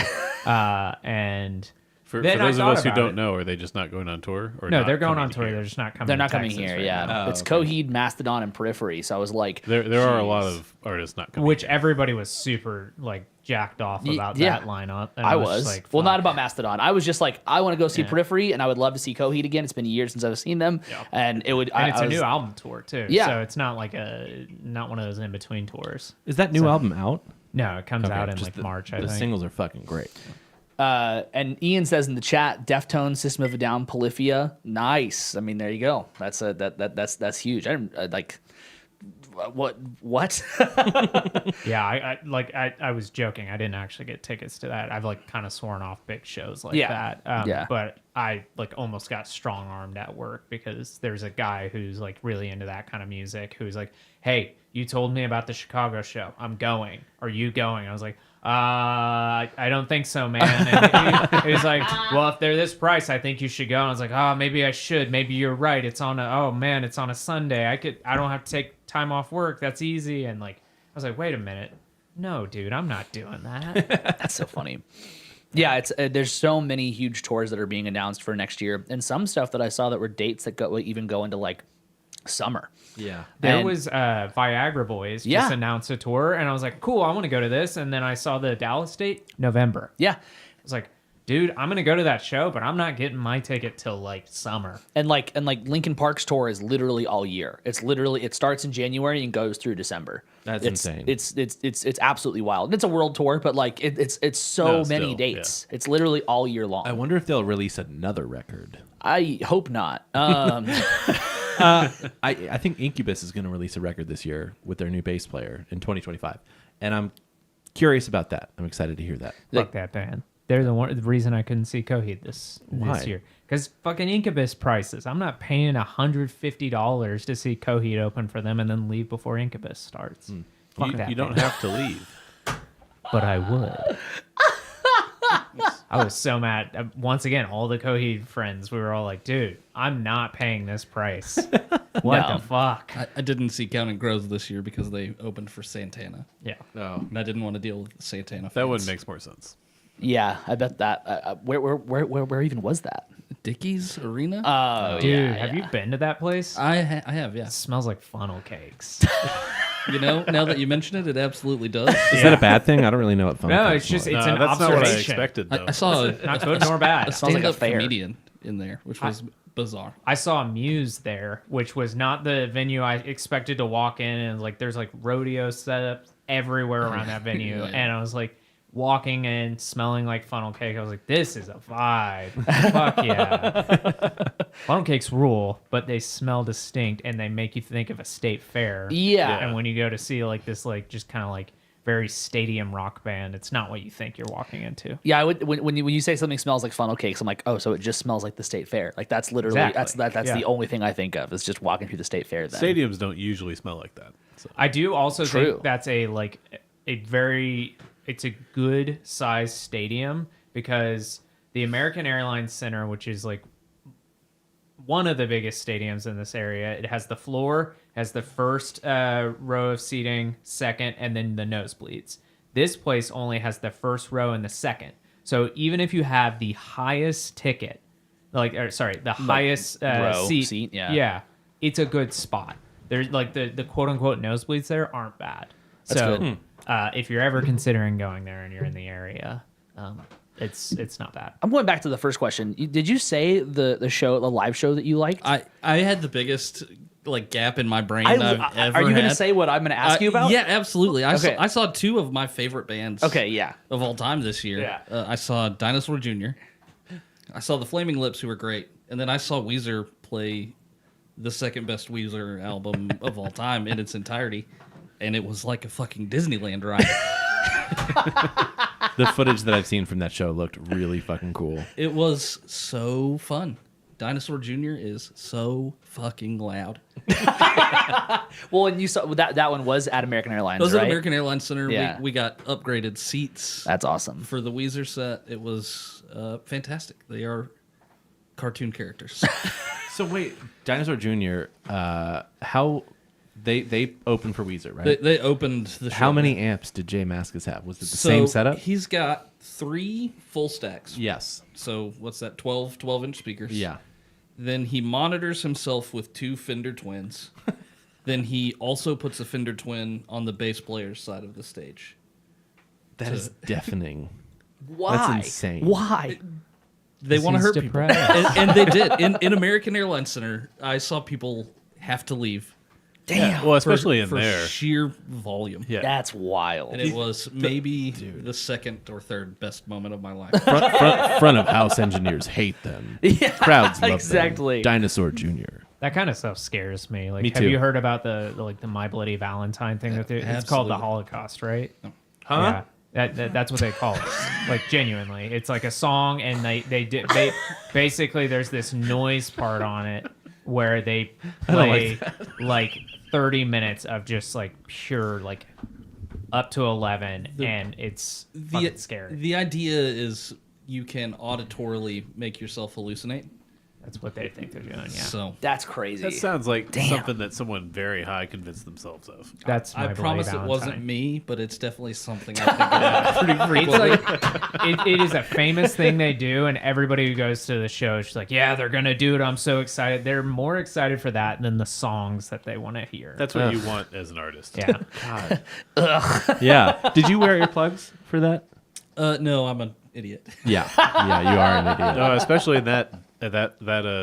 And For then I those of thought us who about don't it. know, are they just not going on tour? Or No, not they're going coming on tour. here? They're just not coming. They're not to coming Texas here. right Yeah, now. it's Coheed, Mastodon, and Periphery. So I was like, There are a lot jeez. of artists not coming. Which here. everybody was super like jacked off about yeah. that lineup. And I was was. just like, Well, not fuck. about Mastodon. I was just like, I want to go see Yeah. Periphery, and I would love to see Coheed again. It's been years since I've seen them, Yeah. and it would. And it's I a was- new album tour too. Yeah. So it's not like not one of those in between tours. Is that new album out? No, it comes out in just like the- March. I The think. singles are fucking great. And Ian says in the chat, Deftones, System of a Down, Polyphia, nice. I mean, there you go. That's that's huge. I didn't like what. Yeah, I was joking. I didn't actually get tickets to that. I've like kind of sworn off big shows like Yeah. that. Yeah. But I like almost got strong armed at work because there's a guy who's like really into that kind of music who's like, hey, you told me about the Chicago show. I'm going. Are you going? I was like, I don't think so, man. And he was like, well, if they're this price, I think you should go. And I was like, oh, maybe I should. Maybe you're right. It's on it's on a Sunday. I don't have to take time off work. That's easy. And like, I was like, wait a minute. No, dude, I'm not doing that. That's so funny. Yeah, it's there's so many huge tours that are being announced for next year, and some stuff that I saw that were dates that go into like summer. Yeah. There And- was Viagra Boys Yeah. just announced a tour, and I was like, cool, I want to go to this. And then I saw the Dallas date, November. Yeah, I was like, dude, I'm going to go to that show, but I'm not getting my ticket till like summer. and Linkin Park's tour is literally all year. It starts in January and goes through December. That's It's- insane. It's absolutely wild. It's a world tour, but like it's so No, many still, dates. It's literally all year long. I wonder if they'll release another record. I hope not. I think Incubus is going to release a record this year with their new bass player in 2025, and I'm curious about that. I'm excited to hear that. Fuck that band. They're the reason I couldn't see Coheed this Why? year. Because fucking Incubus prices. I'm not paying $150 to see Coheed open for them and then leave before Incubus starts. Fuck that You don't band. have to leave. But I would. I was so mad. Once again, all the Coheed friends, we were all like, dude, I'm not paying this price. What No. the fuck? I didn't see Counting Crows this year because they opened for Santana, Yeah. Oh, and I didn't want to deal with the Santana. That fans. one makes more sense. Yeah, I bet that. Where even was that? Dickies Arena. Oh, Dude, yeah, have yeah. you been to that place? I have, yeah. It smells like funnel cakes. You know, now that you mention it, it absolutely does. is that a bad thing? I don't really know what phone. No, calls it's just are. it's No, an that's not what I observation. expected, though. I saw Not good nor bad. Sounds like a a stand-up fair. comedian in there, which was bizarre. I saw Muse there, which was not the venue I expected to walk in, and like there's like rodeo setups everywhere around that venue, Yeah. and I was like walking in, smelling like funnel cake. I was like, this is a vibe. Fuck yeah. Funnel cakes rule, but they smell distinct and they make you think of a state fair. Yeah. And when you go to see like this, like just kind of like very stadium rock band, it's not what you think you're walking into. Yeah, I would when you say something smells like funnel cakes, I'm like, oh, so it just smells like the state fair. Like that's literally Exactly. that's Yeah. the only thing I think of is just walking through the state fair. Then Stadiums don't usually smell like that. So. I do also True. think that's it's a good sized stadium because the American Airlines Center, which is like one of the biggest stadiums in this area, it has the floor, has the first row of seating, second, and then the nosebleeds. This place only has the first row and the second. So even if you have the highest ticket, the highest row seat, yeah. it's a good spot. There's like the quote unquote nosebleeds there aren't bad. That's So good. if you're ever considering going there and you're in the area, It's not bad. I'm going back to the first question. Did you say the live show that you liked? I had the biggest like gap in my brain I've ever are you going to had. say what I'm going to ask you about? Yeah, absolutely. Okay. I saw two of my favorite bands. Okay, yeah. Of all time this year. Yeah. I saw Dinosaur Jr. I saw the Flaming Lips, who were great, and then I saw Weezer play the second best Weezer album of all time in its entirety, and it was like a fucking Disneyland ride. The footage that I've seen from that show looked really fucking cool. It was so fun. Dinosaur Jr. is so fucking loud. Well, and you saw that one was at American Airlines, It was right? at American Airlines Center. Yeah. We got upgraded seats That's awesome. for the Weezer set. It was fantastic. They are cartoon characters. So wait, Dinosaur Jr. How they opened for Weezer, right? they opened the show. How many amps did Jay Mascis have? Was it the So same setup? He's got 3 full stacks. Yes. So what's that? 12-inch speakers. Yeah. Then he monitors himself with 2 Fender Twins. Then he also puts a Fender Twin on the bass player's side of the stage. That is deafening. Why? That's insane. Why? They want to He's hurt people, depressed. and they did. In American Airlines Center, I saw people have to leave. Damn. Well, especially in for there. sheer volume. Yeah. That's wild. And it was maybe the second or third best moment of my life. Front of house engineers hate them. Yeah, Crowds love exactly. them. Dinosaur Jr. That kind of stuff scares me. Like, Me have too. you heard about the My Bloody Valentine thing? That it's called the Absolutely. Holocaust, right? Huh? Yeah. That's what they call it. Like, genuinely, it's like a song, and they basically there's this noise part on it where they play like 30 minutes of just like pure like up to 11, and it's fucking scary. The idea is you can auditorily make yourself hallucinate. That's what they think they're doing. Yeah, So That's crazy. That sounds like Damn. something that someone very high convinced themselves of. that's I My Bloody promise it Valentine. wasn't me, but it's definitely something I think about pretty frequently. It's like it is a famous thing they do, and everybody who goes to the show is just like, yeah, they're gonna do it. I'm so excited. They're more excited for that than the songs that they want to hear. That's what you want as an artist. yeah. Yeah. Did you wear earplugs for that? No, I'm an idiot. Yeah. Yeah, you are an idiot. No, especially in that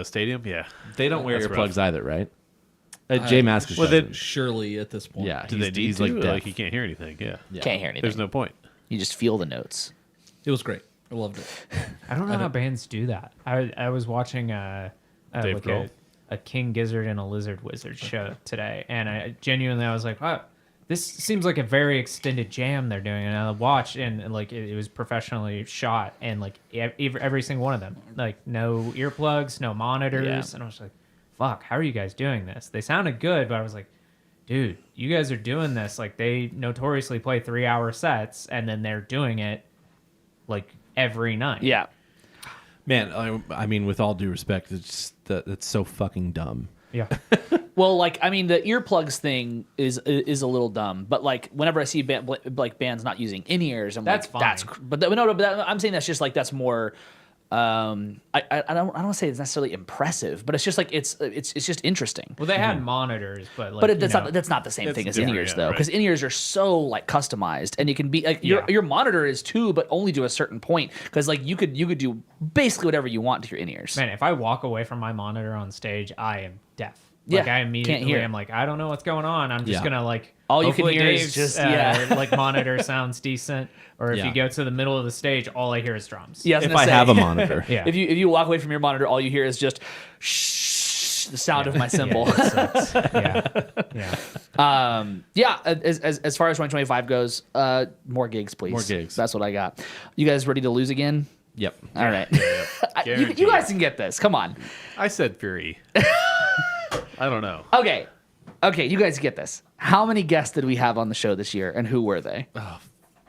stadium. Yeah. They don't wear That's earplugs rough. either, right? Jay Mascis well, doesn't. Surely at this point. Yeah. Do they need he's to? like deaf. Like he can't hear anything. Yeah. Can't hear anything. There's no point. You just feel the notes. It was great. I loved it. I don't know how bands do that. I was watching Dave like Grohl. a King Gizzard and a Lizard Wizard show today, and I was like, wow, this seems like a very extended jam they're doing. And I watched, and like it was professionally shot, and like every single one of them, like no earplugs, no monitors, Yeah. and I was like, fuck, how are you guys doing this? They sounded good, but I was like, dude, you guys are doing this. Like, they notoriously play 3-hour sets, and then they're doing it like every night. Yeah. Man, I mean, with all due respect, it's just that's so fucking dumb. Yeah. Well, like, I mean, the earplugs thing is a little dumb, but like, whenever I see bands not using in-ears, I'm That's like, fine. that's. But I'm saying that's just like that's more. I don't want to say it's necessarily impressive, but it's just like it's just interesting. Well, they had monitors, but like, But that's not the same That's thing as different, in-ears yeah, though, right. because in-ears are so like customized, and you can be like Yeah. your monitor is too, but only to a certain point, because like you could do basically whatever you want to your in-ears. Man, if I walk away from my monitor on stage, I am deaf. Like, Yeah, I can't immediately hear. am like, I don't know what's going on. I'm just Yeah. gonna like, All you can hopefully hear is Dave's, just- yeah. like monitor sounds decent. Or if Yeah. you go to the middle of the stage, all I hear is drums. Yeah, I was If gonna I say, have a monitor. Yeah. if you walk away from your monitor, all you hear is just shh, the sound of my cymbal. Yeah, it sucks. yeah. Yeah. As far as 2025 goes, more gigs, please. More gigs. That's what I got. You guys ready to lose again? Yep. All right. You Guaranteed. guys can get this. Come on. I said Fury. I don't know. Okay. You guys get this. How many guests did we have on the show this year, and who were they?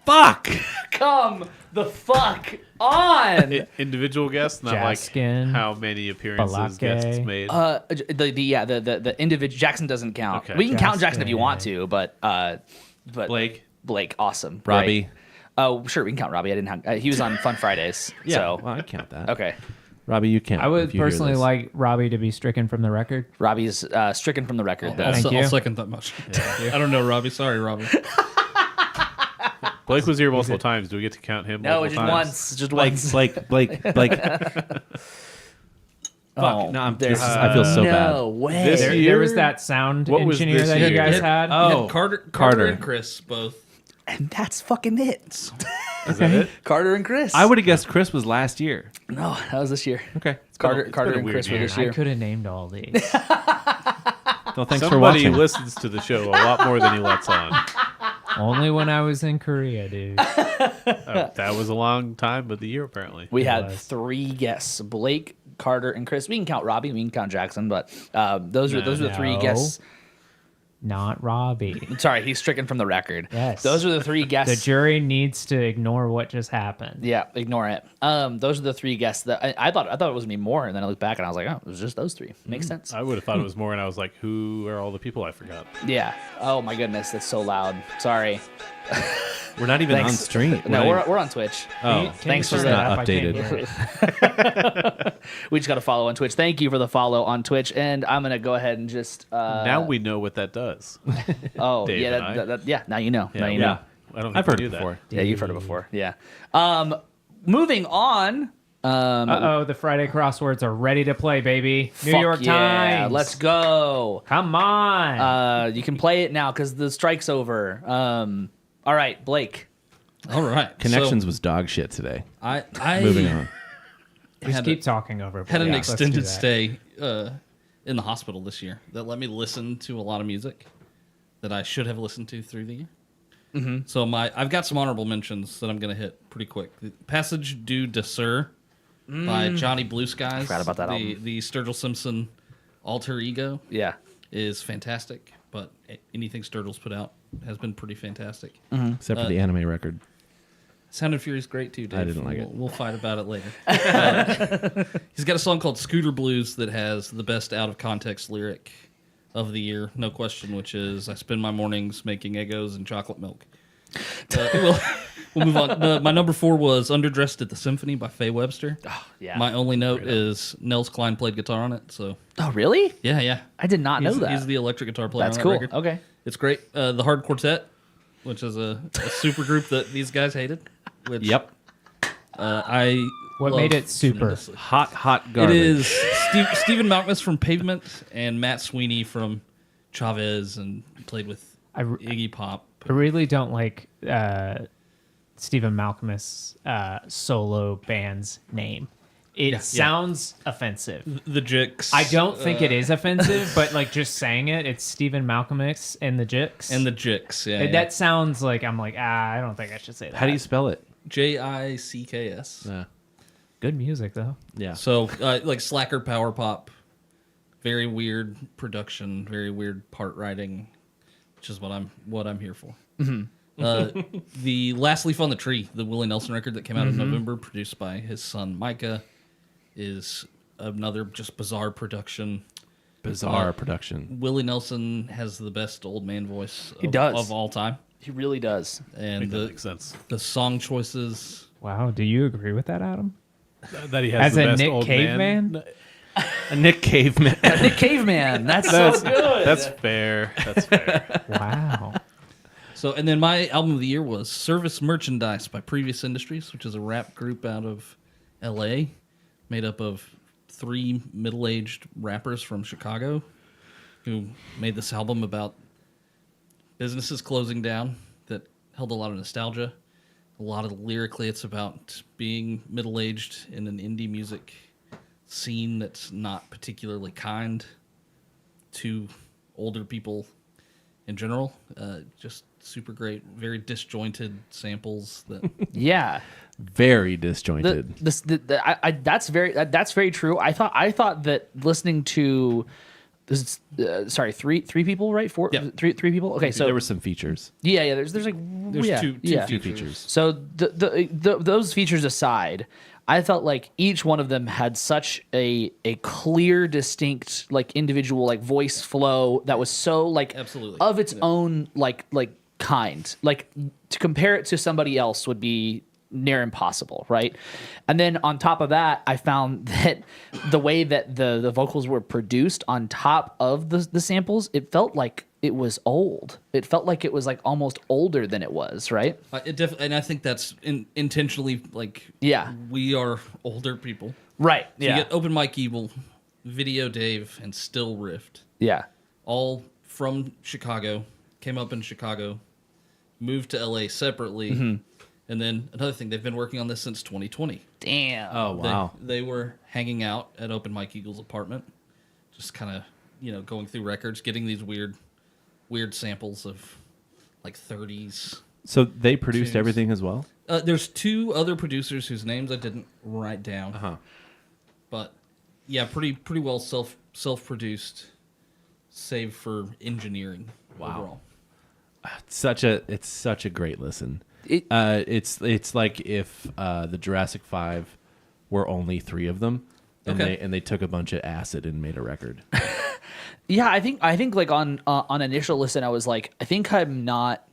Fuck. Come the fuck on. Individual guests, not Jaskin, like how many appearances Balake. guests made. The individual Jackson doesn't count. Okay. We can count Jackson if you Jackson. want to, but Blake. awesome. Robbie. Great. Oh, sure, we can count Robbie. I didn't have. He was on Fun Fridays. Yeah. So Well, I count that. okay, Robbie, you count. I would if you hear personally this. like Robbie to be stricken from the record. Robbie's stricken from the record. Though. Thank you. I'll second that motion. I don't know, Robbie. Sorry, Robbie. Blake was here multiple times. Do we get to count him? No, multiple just times? once. Just Blake, once. Blake. Oh, no, there's I feel so bad. no way. This There was that sound What was engineer this that you year? guys It had. Oh, Carter and Chris both. And that's fucking it. Is that it? Carter and Chris. I would have guessed Chris was last year. No, that was this year. Okay. Carter it's been a and weird Chris were year. this I year. could have named all these. Well, thanks for Somebody watching. listens to the show a lot more than he lets on. Only when I was in Korea, dude. That was a long time, but the year apparently. We had was. 3 guests: Blake, Carter, and Chris. We can count Robbie. We can count Jackson, but those are the 3 No. guests. Not Robbie. Sorry, he's stricken from the record. Yes. Those are the 3 The guests. jury needs to ignore what just happened. Yeah, ignore it. Those are the 3 guests that I thought it was gonna be more, and then I looked back and I was like, oh, it was just those 3. Makes sense. I would have thought it was more, and I was like, who are all the people I forgot? Yeah. Oh my goodness, that's so loud. Sorry. We're not even Thanks. on stream. No, we're on Twitch. Oh, Thanks for turn that. it up? I can't Updated. hear it. We just got to follow on Twitch. Thank you for the follow on Twitch, and I'm gonna go ahead and just. Now we know what that does. Oh Dave yeah, and I. yeah. Now you know. now you yeah. know. I don't think I've we heard knew it before. Yeah, you've heard it before. Yeah. Moving on. Uh-oh, the Friday crosswords are ready to play, baby. New Fuck York yeah, Times. let's go. Come on. You can play it now because the strike's over. All right, Blake. All right. Connections was dog shit today. I Moving on. Just had keep talking over it. had an Yeah, let's do extended that. stay in the hospital this year that let me listen to a lot of music that I should have listened to through the year. Mm-hmm. So I've got some honorable mentions that I'm going to hit pretty quick. Passage du Dessert by Johnny Blue Skies. Forgot about that album. The Sturgill Simpson alter ego Yeah. is fantastic, but anything Sturgill's put out has been pretty fantastic. Except for the anime record. Sound and Fury is great too, Dave. I didn't like it. We'll fight about it later. He's got a song called Scooter Blues that has the best out of context lyric of the year, no question, which is I spend my mornings making Eggos and chocolate milk. We'll move on. My number 4 was Underdressed at the Symphony by Faye Webster. Yeah. My only note is Nels Klein played guitar on it. So Oh, really? yeah. I did not know He's, that. he's the electric guitar player That's on that cool. record. Okay. It's great. The Hard Quartet, which is a super group that these guys hated. Which Yep. I What love made it super? tremendously. Hot It garbage. is Stephen Malkmus from Pavement and Matt Sweeney from Chavez and played with I r- Iggy Pop. I really don't like Stephen Malcolm's solo band's name. It sounds offensive. The Jicks. I don't think it is offensive, but like just saying it, it's Stephen Malcolmix and the Jicks. And the Jicks, yeah. That sounds like I'm like, I don't think I should say that. How do you spell it? Jicks. Good music though. Yeah. So, like slacker power pop, very weird production, very weird part writing, which is what I'm here for. The Last Leaf on the Tree, the Willie Nelson record that came out in November, produced by his son Micah, is another just bizarre production. Bizarre production. Willie Nelson has the best old man voice He does. of all time, He really does. I and think that makes sense. the song choices. Wow, do you agree with that, Adam? That he has As the a best Nick old Cave man. A Nick Caveman. Nick Caveman. That's so good. That's fair. That's fair. Wow. So, and then my album of the year was Service Merchandise by Previous Industries, which is a rap group out of L.A., made up of 3 middle-aged rappers from Chicago who made this album about businesses closing down that held a lot of nostalgia. A lot of lyrically, it's about being middle-aged in an indie music scene that's not particularly kind to older people in general. Just super great, very disjointed samples that Yeah. Very disjointed. That's very true. I thought that listening to this, three people, right? Yeah. Three people. Okay, so there were some features. yeah. There's like there's two Features. So those features aside, I felt like each one of them had such a clear, distinct, like individual, like voice flow that was so like Absolutely. of its own like kind. Like to compare it to somebody else would be near impossible, right? And then on top of that, I found that the way that the vocals were produced on top of the samples, it felt like it was old. It felt like it was like almost older than it was, right? And I think that's intentionally like. Yeah. We are older people. Right. So you get Open Mike Evil, Video Dave, and Still Rift. Yeah. All from Chicago, came up in Chicago, moved to LA separately, and then another thing, they've been working on this since 2020. Damn. Oh wow. They were hanging out at Open Mike Eagle's apartment, just kind of, going through records, getting these weird samples of like 30s. So they produced Tunes. everything as well. There's 2 other producers whose names I didn't write down. But yeah, pretty well self-produced, save for engineering. Overall. It's such a great listen. It- It's like if the Jurassic 5 were only 3 of them, and Okay. they took a bunch of acid and made a record. Yeah, I think like on initial listen, I was like, I think I'm not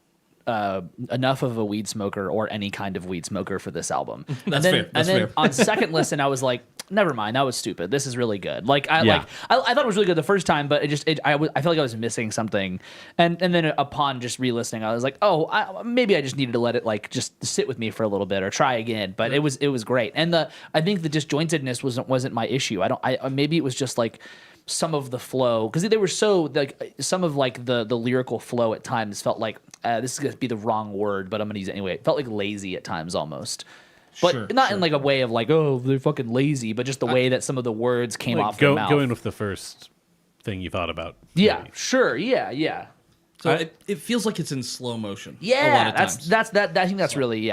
enough of a weed smoker or any kind of weed smoker for this album. That's fair. That's and then fair. on second listen, I was like, never mind, that was stupid. This is really good. Like I Yeah. thought it was really good the first time, but I felt like I was missing something. And then upon just re-listening, I was like, maybe I just needed to let it like just sit with me for a little bit or try again. But it was great. And I think the disjointedness wasn't my issue. Maybe it was just like some of the flow, because they were so like some of like the lyrical flow at times felt like this is gonna be the wrong word, but I'm gonna use it anyway. It felt like lazy at times almost, but not in like a way of like, oh, they're fucking lazy, but just the way that some of the words came Like, off their mouth. go in with the first thing you thought about. Yeah, maybe. sure, yeah. So it feels like it's in slow motion. a lot Yeah, of that's times. that's that. I think that's really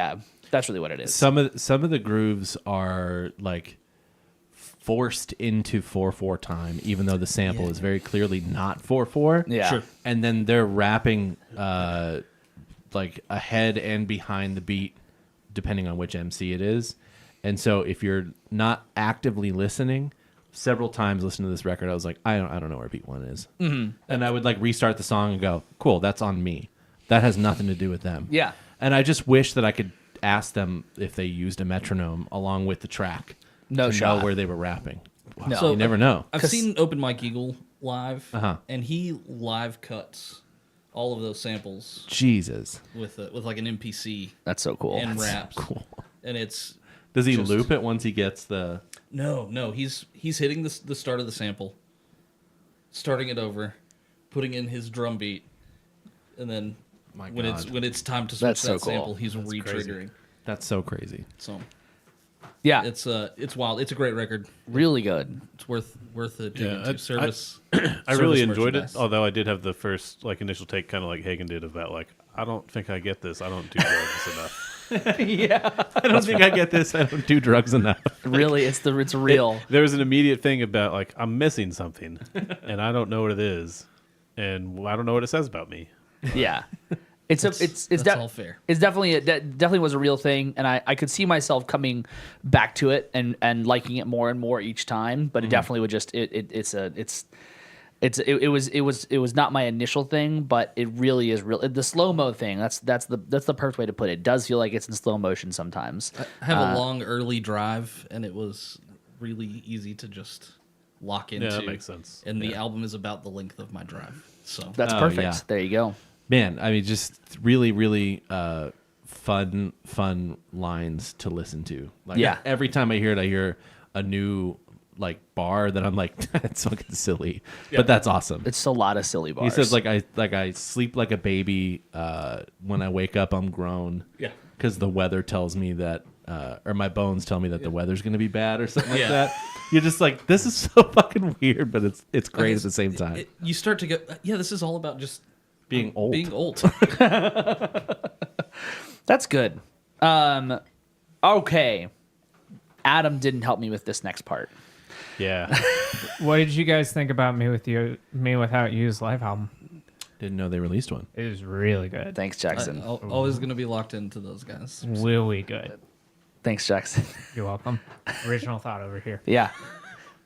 that's really what it is. Some of the grooves are like forced into 4/4 time, even though the sample is very clearly not 4/4. Yeah. Sure. And then they're rapping like ahead and behind the beat, depending on which MC it is. And so if you're not actively listening, several times listening to this record, I was like, I don't know where beat 1 is. Mm-hmm. And I would like restart the song and go, cool, that's on me. That has nothing to do with them. Yeah. And I just wish that I could ask them if they used a metronome along with the track. No to shot. know where they were rapping. Wow. No. You never know. I've seen Open Mike Eagle live, Uh-huh. and he live cuts all of those samples Jesus. with like an MPC That's so cool. and raps. Cool. And it's Does he just- loop it once he gets the? no, he's hitting the start of the sample, starting it over, putting in his drum beat, and then My when God. it's time to switch That's that so cool. sample, he's re-triggering. That's so crazy. So yeah, it's wild. It's a great record. really good. It's worth it digging Yeah, to. Service. I really service enjoyed it, merchandise. although I did have the first like initial take, kind of like Hagen did, about like, I don't think I get this. I don't do drugs enough. I don't think I get this. I don't do drugs enough. Really, it's real. There was an immediate thing about like, I'm missing something, and I don't know what it is, and I don't know what it says about me. Yeah, it's That's all fair. It's definitely definitely was a real thing, and I could see myself coming back to it and liking it more and more each time. But it definitely would just it was not my initial thing, but it really is real. The slow mo thing, that's the perfect way to put it. It does feel like it's in slow motion sometimes. I have a long early drive, and it was really easy to just lock into. that makes sense. And the Yeah. album is about the length of my drive. So That's Oh, perfect. yeah. There you go. Man, I mean, just really, really fun lines to listen to. Like, Yeah. every time I hear it, I hear a new like bar that I'm like, it's fucking silly, but that's awesome. It's a lot of silly bars. He says like I sleep like a baby. When I wake up, I'm grown. Yeah. Because the weather tells me that, or my bones tell me that the weather's gonna be bad or something like Yeah. that. You're just like, this is so fucking weird, but it's great at the same time. you start to go, yeah, this is all about just Being old. being old. That's good. Okay. Adam didn't help me with this next part. Yeah, What did you guys think about Me Without You's live album? Didn't know they released one. It was really good. Thanks, Jackson. Always going to be locked into those guys. Really good. Thanks, Jackson. You're welcome. Original thought over here. Yeah.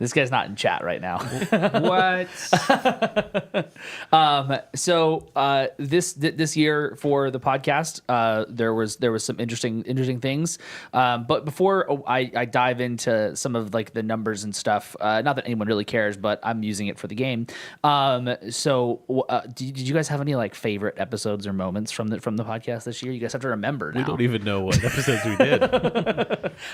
This guy's not in chat right now. What? So this year for the podcast, there was some interesting things. But before I dive into some of like the numbers and stuff, not that anyone really cares, but I'm using it for the game. Did you guys have any like favorite episodes or moments from the podcast this year? You guys have to remember now. We don't even know what episodes we did.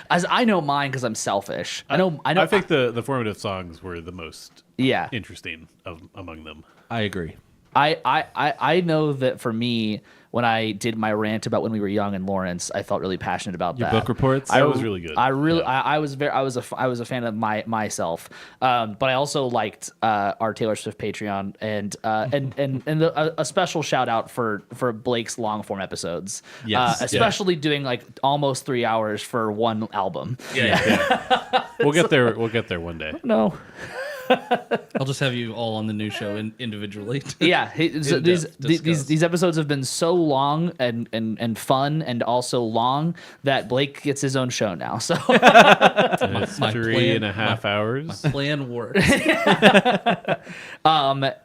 As I know mine because I'm selfish. I know. I think the formative songs were the most Yeah. interesting among them. I agree. I know that for me, when I did my rant about when we were young in Lawrence, I felt really passionate about Your that. book reports? That was really good. I really, Yeah. I was a fan of myself, but I also liked our Taylor Swift Patreon and a special shout out for Blake's long form episodes. Yes. Especially doing like almost 3 hours for one album. We'll get there. We'll get there one day. No. I'll just have you all on the new show individually. Yeah, so these discuss. episodes have been so long and fun and also long that Blake gets his own show now. So It's My 3.5 hours. Plan works.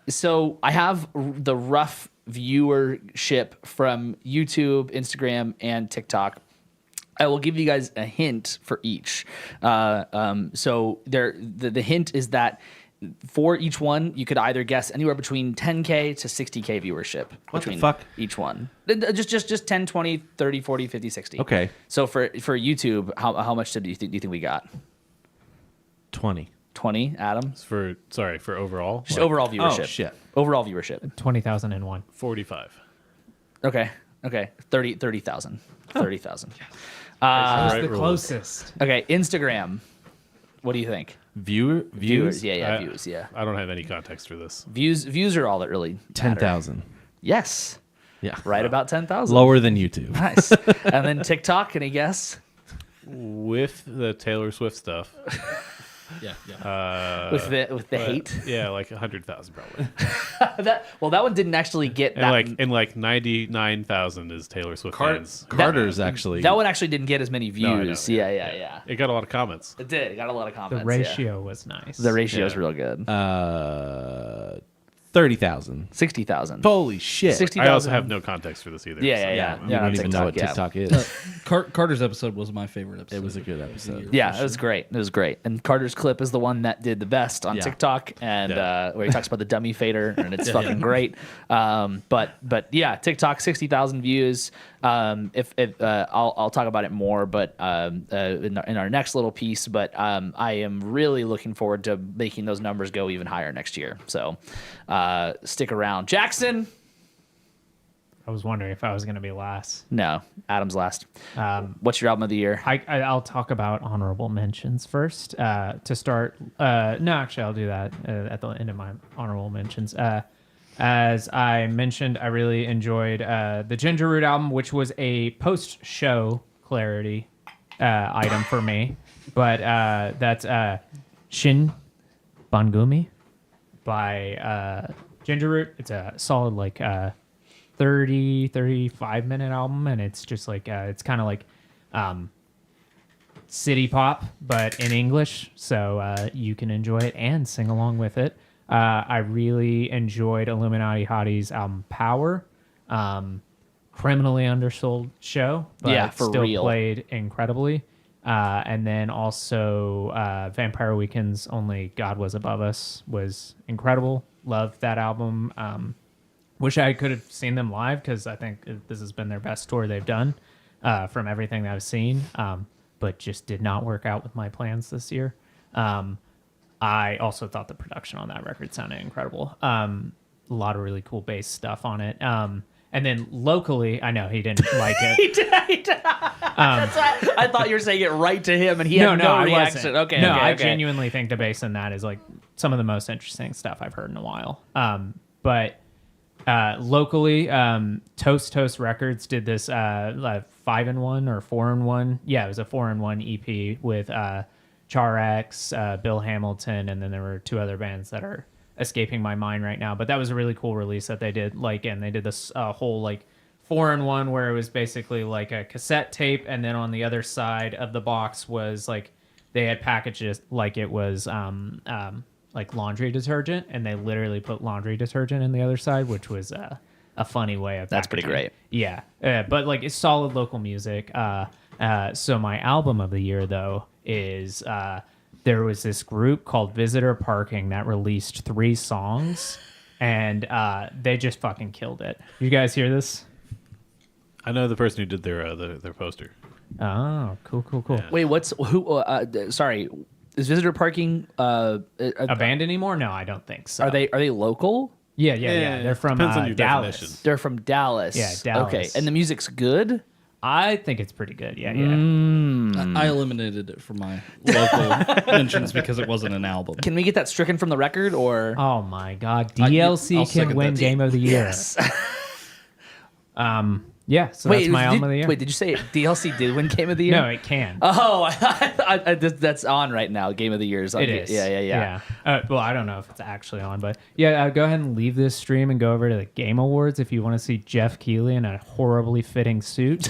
so I have the rough viewership from YouTube, Instagram, and TikTok. I will give you guys a hint for each. So the hint is that for each one, you could either guess anywhere between 10K to 60K viewership. What the between fuck? Each one. Just 10, 20, 30, 40, 50, 60. Okay. So for YouTube, how much do you think we got? 20. 20, Adam? For overall. Just like overall viewership. Oh, shit. Overall viewership. 20,001. 45. Okay. 30,000. 30,000. Right the rules. closest. Okay, Instagram. What do you think? Views? Viewers, yeah, I- views, yeah. I don't have any context for this. Views are all that really matter. 10,000. Yes, Yeah. right about 10,000. Lower than YouTube. Nice. And then TikTok, any guess? With the Taylor Swift stuff, Yeah. With the hate. yeah, like 100,000 probably. That one didn't actually get that. And like 99,000 is Taylor Swift fans. Carter's actually. That one actually didn't get as many No, I know, views. Yeah. It got a lot of comments. It did. It got a lot of The comments. ratio was nice. Yeah. The ratio is Yeah. real good. 30,000. 60,000. Holy shit. 60,000. I also have no context for this either. Yeah, so- yeah. You on don't even know what TikTok, TikTok is. Carter's episode was my favorite episode. It was a good episode. Yeah, it was great. It was great. And Carter's clip is the one that did the best on Yeah. TikTok, and Yeah. where he talks about the dummy fader, and it's fucking great. But yeah, TikTok 60,000 views. If I'll talk about it more, but in our next little piece. But I am really looking forward to making those numbers go even higher next year. So stick around, Jackson. I was wondering if I was going to be last. No, Adam's last. What's your album of the year? I'll talk about honorable mentions first. To start, no, actually, I'll do that at the end of my honorable mentions. As I mentioned, I really enjoyed the Ginger Root album, which was a post-show clarity item for me. But that's Shin Bangumi by Ginger Root. It's a solid, like, 35 minute album, and it's just like it's kind of like city pop but in English, so you can enjoy it and sing along with it. I really enjoyed Illuminati Hottie's album Power. Criminally undersold show, but Yeah, for still real. played incredibly. And then also Vampire Weekend's Only God Was Above Us was incredible. Loved that album. Wish I could have seen them live because I think this has been their best tour they've done from everything that I've seen, but just did not work out with my plans this year. I also thought the production on that record sounded incredible. A lot of really cool bass stuff on it. And then locally, I know he didn't like it. That's why I thought you were saying it right to him, and he had no I reaction. wasn't. Okay, no, okay, I okay. genuinely think the bass in that is like some of the most interesting stuff I've heard in a while. But locally, Toast Records did this 5-in-1 or 4-in-1. Yeah, it was a 4-in-1 EP with Char-X, Bill Hamilton, and then there were two other bands that are escaping my mind right now. But that was a really cool release that they did. Like, and they did this whole like 4-in-1 where it was basically like a cassette tape, and then on the other side of the box was like they had packaged it like it was like laundry detergent, and they literally put laundry detergent in the other side, which was a funny way of That's pretty packaging. great. Yeah, but like it's solid local music. So my album of the year though is there was this group called Visitor Parking that released 3 songs, and they just fucking killed it. You guys hear this? I know the person who did their poster. Oh, cool. Yeah. Wait, sorry, is Visitor Parking A band anymore? No, I don't think so. are they local? Yeah. Yeah, They're from depends on your Dallas. definition. They're from Dallas. Yeah, Dallas. Okay, and the music's good. I think it's pretty good. Yeah. I eliminated it from my local mentions because it wasn't an album. Can we get that stricken from the record or? Oh my God, I'll DLC second can win that. Game of the Year. Yes. Yeah, so that's my album of the year. Wait, did you say DLC did win Game of the Year? No, it can. Oh, that's on right now. Game of the Year is on. It is. Yeah. Well, I don't know if it's actually on, but yeah, go ahead and leave this stream and go over to the Game Awards if you want to see Jeff Keighley in a horribly fitting suit.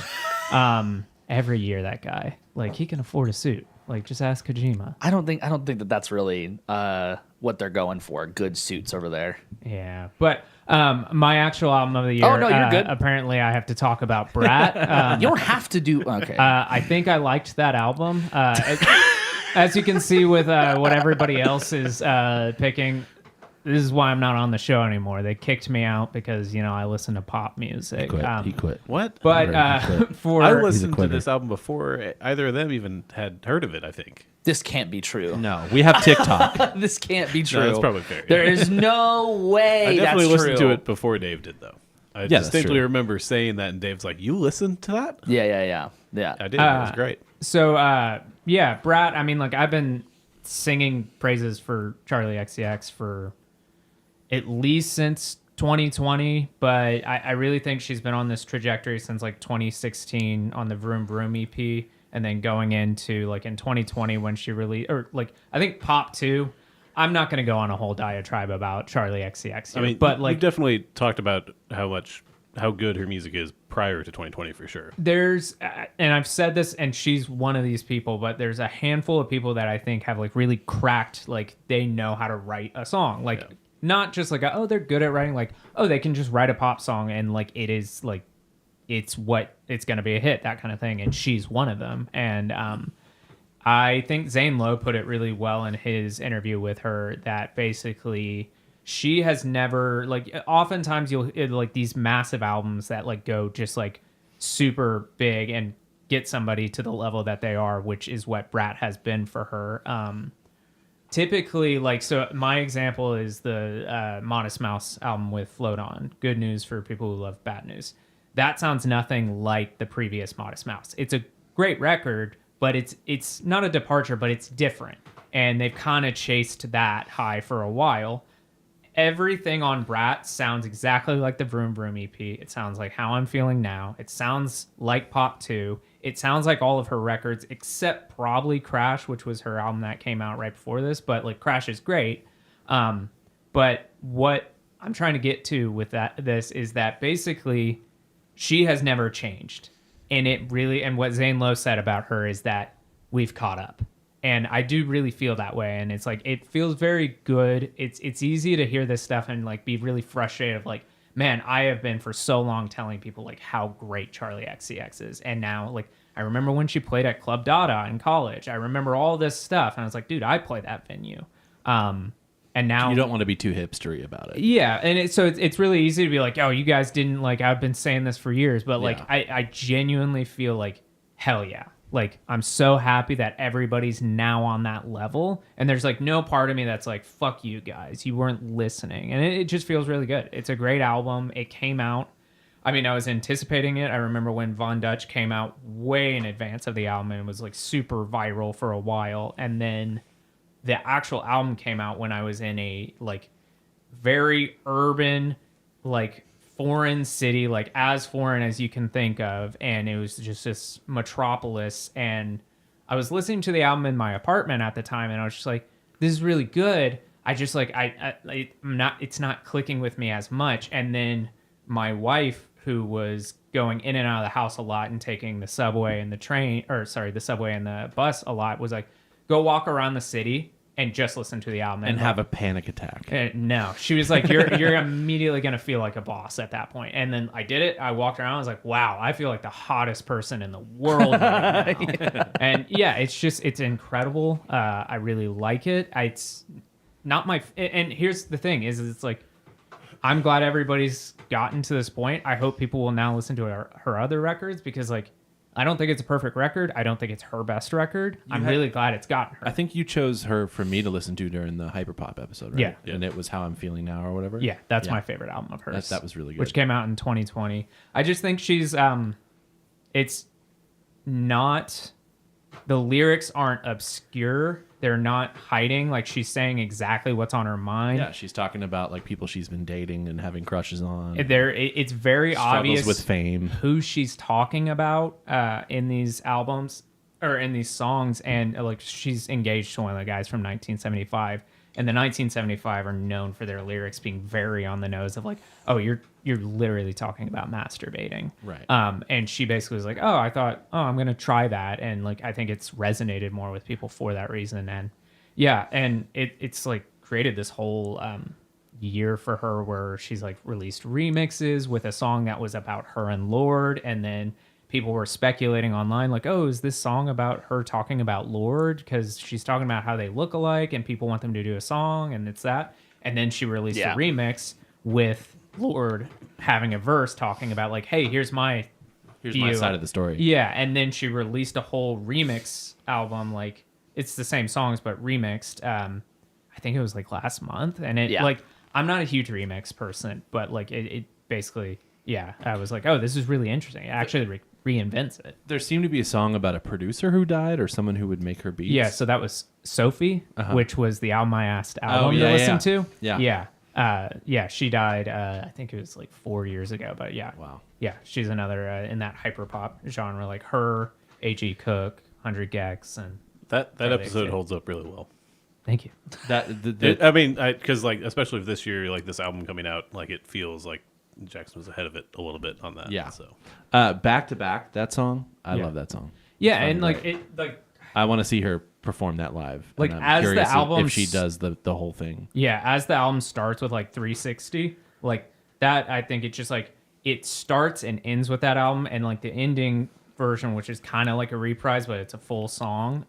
Every year, that guy, like, he can afford a suit. Like, just ask Kojima. I don't think that that's really what they're going for. Good suits over there. Yeah, but my actual album of the year. Oh, no, you're good. Apparently, I have to talk about Brat. You don't have to do. Okay. I think I liked that album. As you can see with what everybody else is picking, this is why I'm not on the show anymore. They kicked me out because, I listen to pop music. He quit. What? But for I listened to quitter. this album before either of them even had heard of it, I think. This can't be true. No, we have TikTok. This can't be true. No, that's probably fair. There is no way I definitely that's listened true. to it before Dave did, though. I that's distinctly true. remember saying that, and Dave's like, "You listened to that?" Yeah. I did. It was great. So, yeah, Brat, I mean, like, I've been singing praises for Charlie XCX for at least since 2020, but I really think she's been on this trajectory since, like, 2016 on the Vroom Vroom EP, and then going into, like, in 2020 when she released, or, like, I think Pop 2, I'm not going to go on a whole diatribe about Charlie XCX here, I mean, but, we've like, definitely talked about how good her music is prior to 2020 for sure. there's and I've said this, and she's one of these people, but there's a handful of people that I think have, like, really cracked, like, they know how to write a song, like, Yeah. not just like they're good at writing, like, they can just write a pop song and, like, it is, like, it's gonna be a hit, that kind of thing, and she's one of them. And I think Zane Lowe put it really well in his interview with her, that basically she has never, like, oftentimes you'll like these massive albums that, like, go just, like, super big and get somebody to the level that they are, which is what Brat has been for her. Typically, like, so my example is the Modest Mouse album with Float On. Good news for people who love bad news. That sounds nothing like the previous Modest Mouse. It's a great record, but it's not a departure, but it's different. And they've kind of chased that high for a while. Everything on Brat sounds exactly like the Vroom Vroom EP. It sounds like How I'm Feeling Now. It sounds like Pop 2. It sounds like all of her records, except probably Crash, which was her album that came out right before this. But, like, Crash is great. But what I'm trying to get to with this is that basically she has never changed. And what Zane Lowe said about her is that we've caught up. And I do really feel that way. And it's like, it feels very good. It's easy to hear this stuff and, like, be really frustrated of, like, man, I have been for so long telling people, like, how great Charlie XCX is. And now, like, I remember when she played at Club Dada in college. I remember all this stuff. And I was like, dude, I play that venue. And now You don't want to be too hipstery about it. yeah, and it's really easy to be like, oh, you guys didn't, like, I've been saying this for years, but, like, Yeah. I genuinely feel like, hell yeah. Like, I'm so happy that everybody's now on that level, and there's, like, no part of me that's like, fuck you guys, you weren't listening, and it just feels really good. It's a great album. It came out, I mean, I was anticipating it. I remember when Von Dutch came out way in advance of the album and was, like, super viral for a while, and then the actual album came out when I was in a, like, very urban, like, foreign city, like, as foreign as you can think of, and it was just this metropolis. And I was listening to the album in my apartment at the time, and I was just like, this is really good. I just, like, it's not clicking with me as much. And then my wife, who was going in and out of the house a lot and taking the subway and the train, or sorry, the subway and the bus a lot, was like, go walk around the city and just listen to the album And have a panic attack. no, she was like, you're immediately gonna feel like a boss at that point. And then I did it. I walked around. I was like, wow, I feel like the hottest person in the world right now. And yeah, it's incredible. I really like it. It's not my. And here's the thing: is it's like, I'm glad everybody's gotten to this point. I hope people will now listen to her other records because like. I don't think it's a perfect record. I don't think it's her best record. I'm really glad it's gotten her. I think you chose her for me to listen to during the Hyperpop episode, right? Yeah. And it was How I'm Feeling Now or whatever? Yeah, that's my favorite album of hers. That was really good. Which came out in 2020. I just think she's it's not the lyrics aren't obscure. They're not hiding. Like she's saying exactly what's on her mind. Yeah, she's talking about like people she's been dating and having crushes on. It's very Struggles obvious with fame. who she's talking about in these albums or in these songs, and like she's engaged to one of the guys from 1975, and the 1975 are known for their lyrics being very on the nose of like, oh, you're literally talking about masturbating, Right. And she basically was like, oh, I thought, oh, I'm gonna try that, and like I think it's resonated more with people for that reason, and yeah, and it's like created this whole year for her where she's like released remixes with a song that was about her and Lorde, and then people were speculating online like, oh, is this song about her talking about Lorde because she's talking about how they look alike and people want them to do a song, and it's that. And then she released a remix with Lorde having a verse talking about like, hey, here's my view. side of the story. Yeah, and then she released a whole remix album, like it's the same songs but remixed. I think it was like last month, and it like I'm not a huge remix person, but like it basically, yeah, I was like, oh, this is really interesting. It actually reinvents it. There seemed to be a song about a producer who died or someone who would make her beats. Yeah, so that was Sophie, which was the album I asked album yeah, to listen yeah. to. Yeah. Yeah, she died. I think it was like 4 years ago, but yeah. Wow. Yeah, she's another in that hyperpop genre, like her, A.G. Cook, 100 Gex, and That Really episode excited. holds up really well. thank you. I mean, because like especially with this year, like this album coming out, like it feels like Jackson was ahead of it a little bit on that. Yeah. So Back to Back, that song. I Yeah. love that song. Yeah, Fucking and like great. it, like I want to see her perform that live. Like, And as the curious album if she s- does the whole thing. yeah, as the album starts with like 360, like that, I think it just like it starts and ends with that album, and like the ending version, which is kind of like a reprise, but it's a full song.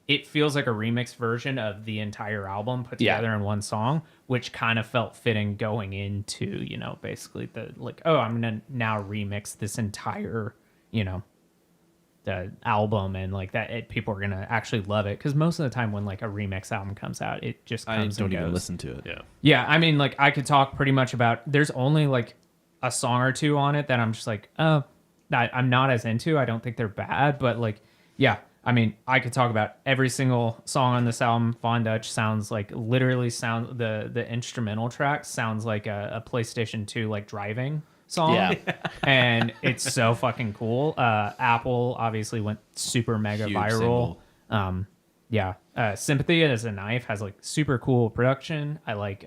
It feels like a remix version of the entire album put Yeah. together in one song, which kind of felt fitting going into, you know, basically the like, oh, I'm gonna now remix this entire, you know, the album, and like that people are gonna actually love it, because most of the time when like a remix album comes out, it just I comes don't and even goes. listen to it. yeah, Yeah, I mean, like I could talk pretty much about. There's only like a song or two on it that I'm just like, oh, I'm not as into. I don't think they're bad, but like, yeah, I mean, I could talk about every single song on this album. Von Dutch sounds like literally the instrumental track sounds like a PlayStation 2 like driving song. Yeah. And it's so fucking cool. Apple obviously went super mega Huge viral. single. Yeah. Sympathy as a Knife has like super cool production. I like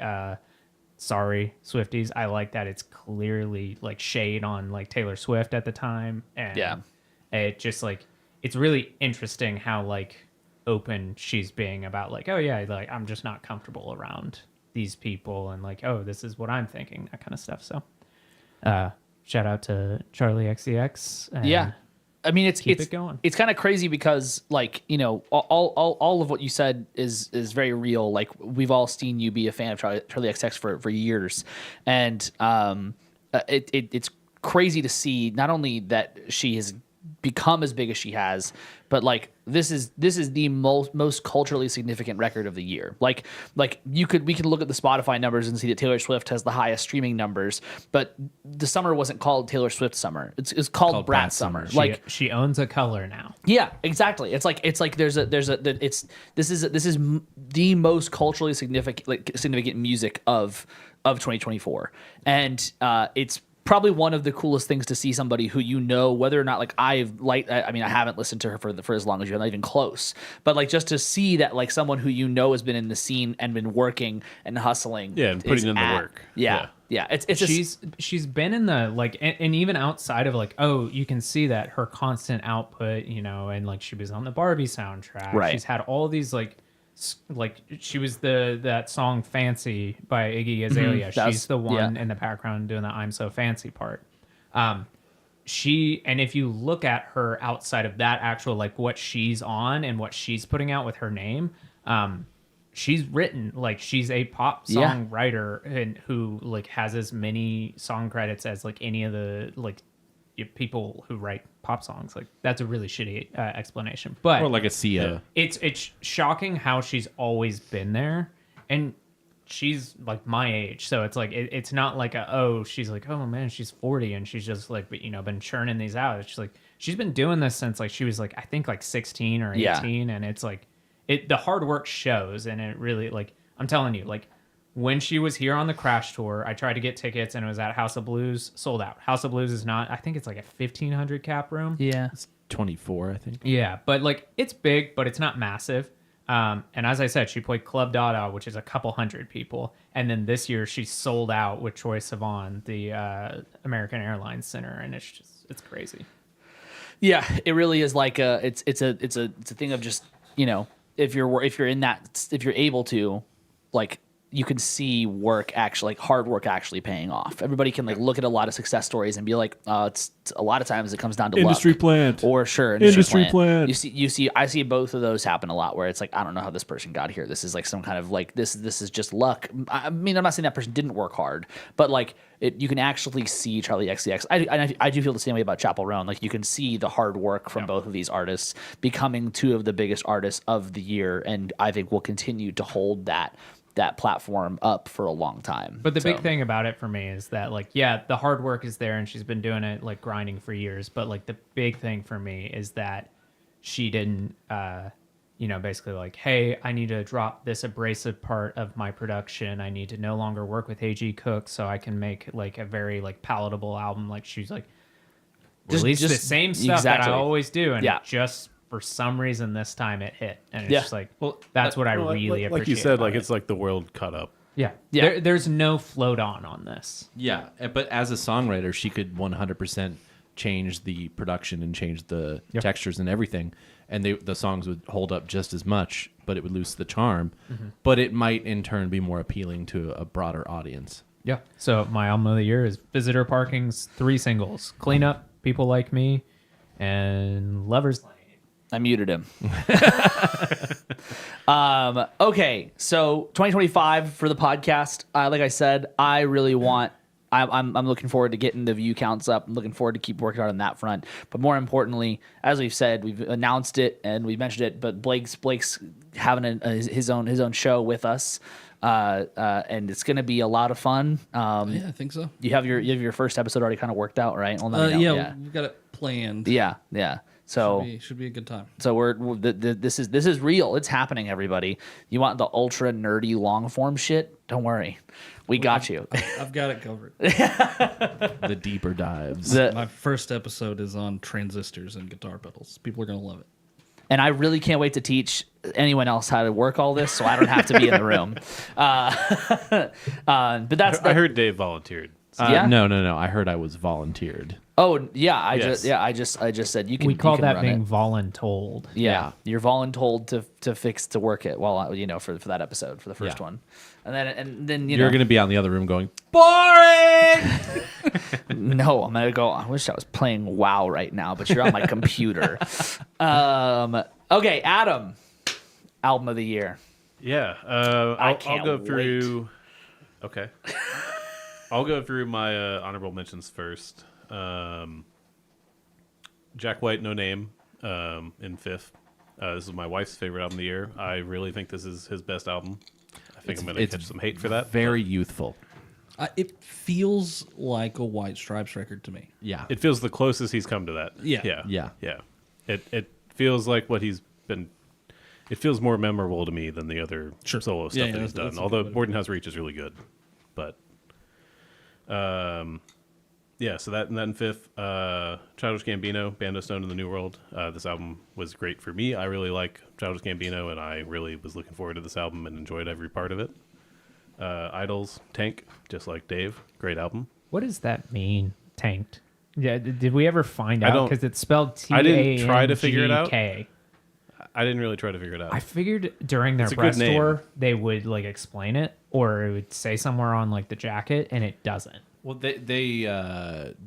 Sorry Swifties. I like that it's clearly like shade on like Taylor Swift at the time. And Yeah. it just like it's really interesting how like open she's being about like, oh yeah, like I'm just not comfortable around these people, and like, oh, this is what I'm thinking, that kind of stuff. So shout out to Charlie XCX. And Yeah. I mean, Keep it's it going. It's kind of crazy because, like, you know, all of what you said is very real. Like, we've all seen you be a fan of Charlie XCX for years, and it's crazy to see not only that she has become as big as she has, but like this is the most culturally significant record of the year. Like we can look at the Spotify numbers and see that Taylor Swift has the highest streaming numbers, but the summer wasn't called Taylor Swift summer. It's called Brat Summer. She, she owns a color now. Yeah, exactly. It's like this is the most culturally significant music of 2024, and it's probably one of the coolest things to see somebody who, you know, whether or not like I haven't listened to her for as long as you, I'm not even close, but like just to see that like someone who, you know, has been in the scene and been working and hustling, yeah, and putting in the at- work. Yeah. Yeah, it's just she's been in the like and even outside of like, oh, you can see that her constant output, you know, and like she was on the Barbie soundtrack. Right. She's had all these like she was that song Fancy by Iggy Azalea. That's- She's the one yeah. in the background doing the I'm So Fancy part. And if you look at her outside of that actual like what she's on and what she's putting out with her name, she's written like she's a pop Yeah. song writer and who like has as many song credits as like any of the like people who write pop songs. Like that's a really shitty explanation, but Or like a Sia. it's shocking how she's always been there, and she's like my age, so it's like it's not like she's like, oh man, she's 40 and she's just like, you know, been churning these out. It's just like she's been doing this since like she was like I think like 16 or 18, and it's like the hard work shows, and it really like I'm telling you, like when she was here on the Crash tour, I tried to get tickets and it was at House of Blues, sold out. House of Blues is not, I think it's like a 1,500 cap room. yeah. 24, I think. Yeah, but like it's big, but it's not massive. And as I said, she played Club Dada, which is a couple hundred people, and then this year she sold out with Troye Sivan, the American Airlines Center, and it's crazy. Yeah, it really is like it's a thing of just, you know, if you're able to, like, you can see work actually, like hard work actually paying off. Everybody can like look at a lot of success stories and be like, it's a lot of times it comes down to Industry luck. plant. Or sure, Industry plant. You see, I see both of those happen a lot where it's like, I don't know how this person got here. This is like some kind of like this is just luck. I mean, I'm not saying that person didn't work hard, but like you can actually see Charlie XCX. I do feel the same way about Chappell Roan. Like you can see the hard work from both of these artists becoming two of the biggest artists of the year, and I think will continue to hold that platform up for a long time. But the big thing about it for me is that like, yeah, the hard work is there and she's been doing it like grinding for years. But like the big thing for me is that she didn't, you know, basically like, hey, I need to drop this abrasive part of my production. I need to no longer work with AG Cook so I can make like a very like palatable album. Like she's like, release the same stuff that I always do. And Yeah. it just for some reason this time it hit. And it's Yeah. just like, that's what I really appreciate. Like you said, about like it. it's like the world cut up. Yeah. Yeah. There's no float on this. Yeah, but as a songwriter, she could 100% change the production and change the textures and everything, and the songs would hold up just as much, but it would lose the charm. But it might in turn be more appealing to a broader audience. Yeah. So my album of the year is Visitor Parking's 3 singles: Clean Up, People Like Me, and Lover's Lane. I muted him. Okay, so 2025 for the podcast. Like I said, I really want. I'm looking forward to getting the view counts up. I'm looking forward to keep working on that front. But more importantly, as we've said, we've announced it and we mentioned it. But Blake's having his own show with us, and it's going to be a lot of fun. Yeah, I think so. You have your first episode already kind of worked out, right? Well, let me know. Yeah, we've got it planned. Yeah. So Should be a good time. So this is real. It's happening, everybody. You want the ultra nerdy long form shit? Don't worry, we got you. I've got it covered. The deeper dives. My first episode is on transistors and guitar pedals. People are gonna love it. And I really can't wait to teach anyone else how to work all this, so I don't have to be in the room. But I heard Dave volunteered. Yeah? No. I heard I was volunteered. Oh yeah, I Yes. just said you can. We you call can that run being it. voluntold. Yeah, you're voluntold to work it while for that episode for the first Yeah. one, and then You're going to be out in the other room going, No, I'm gonna go. I wish I was playing WoW right now, but you're on my computer. Okay, Adam, album of the year. Yeah, I'll go through. Okay, I'll go through my honorable mentions first. Jack White, No Name, in 5th. This is my wife's favorite album of the year. I really think this is his best album. I think I'm going to it's catch some hate for that. very youthful. It feels like a White Stripes record to me. Yeah. It feels the closest he's come to that. Yeah. Yeah. It feels like what he's been. It feels more memorable to me than the other solo stuff that he's done. that's a Although good way to Borden House Reach is really good, but yeah. So that in 5th, Childish Gambino, Bando Stone in the New World. This album was great for me. I really like Childish Gambino, and I really was looking forward to this album and enjoyed every part of it. Idols, Tank, just like Dave. Great album. What does that mean? Tanked. Yeah. Did we ever find I out? don't- Because it's spelled T I A didn't try to N figure it out. G K. I didn't really try to figure it out. I figured during their It's a good press name. tour they would like explain it, or it would say somewhere on like the jacket, and it doesn't. Well, they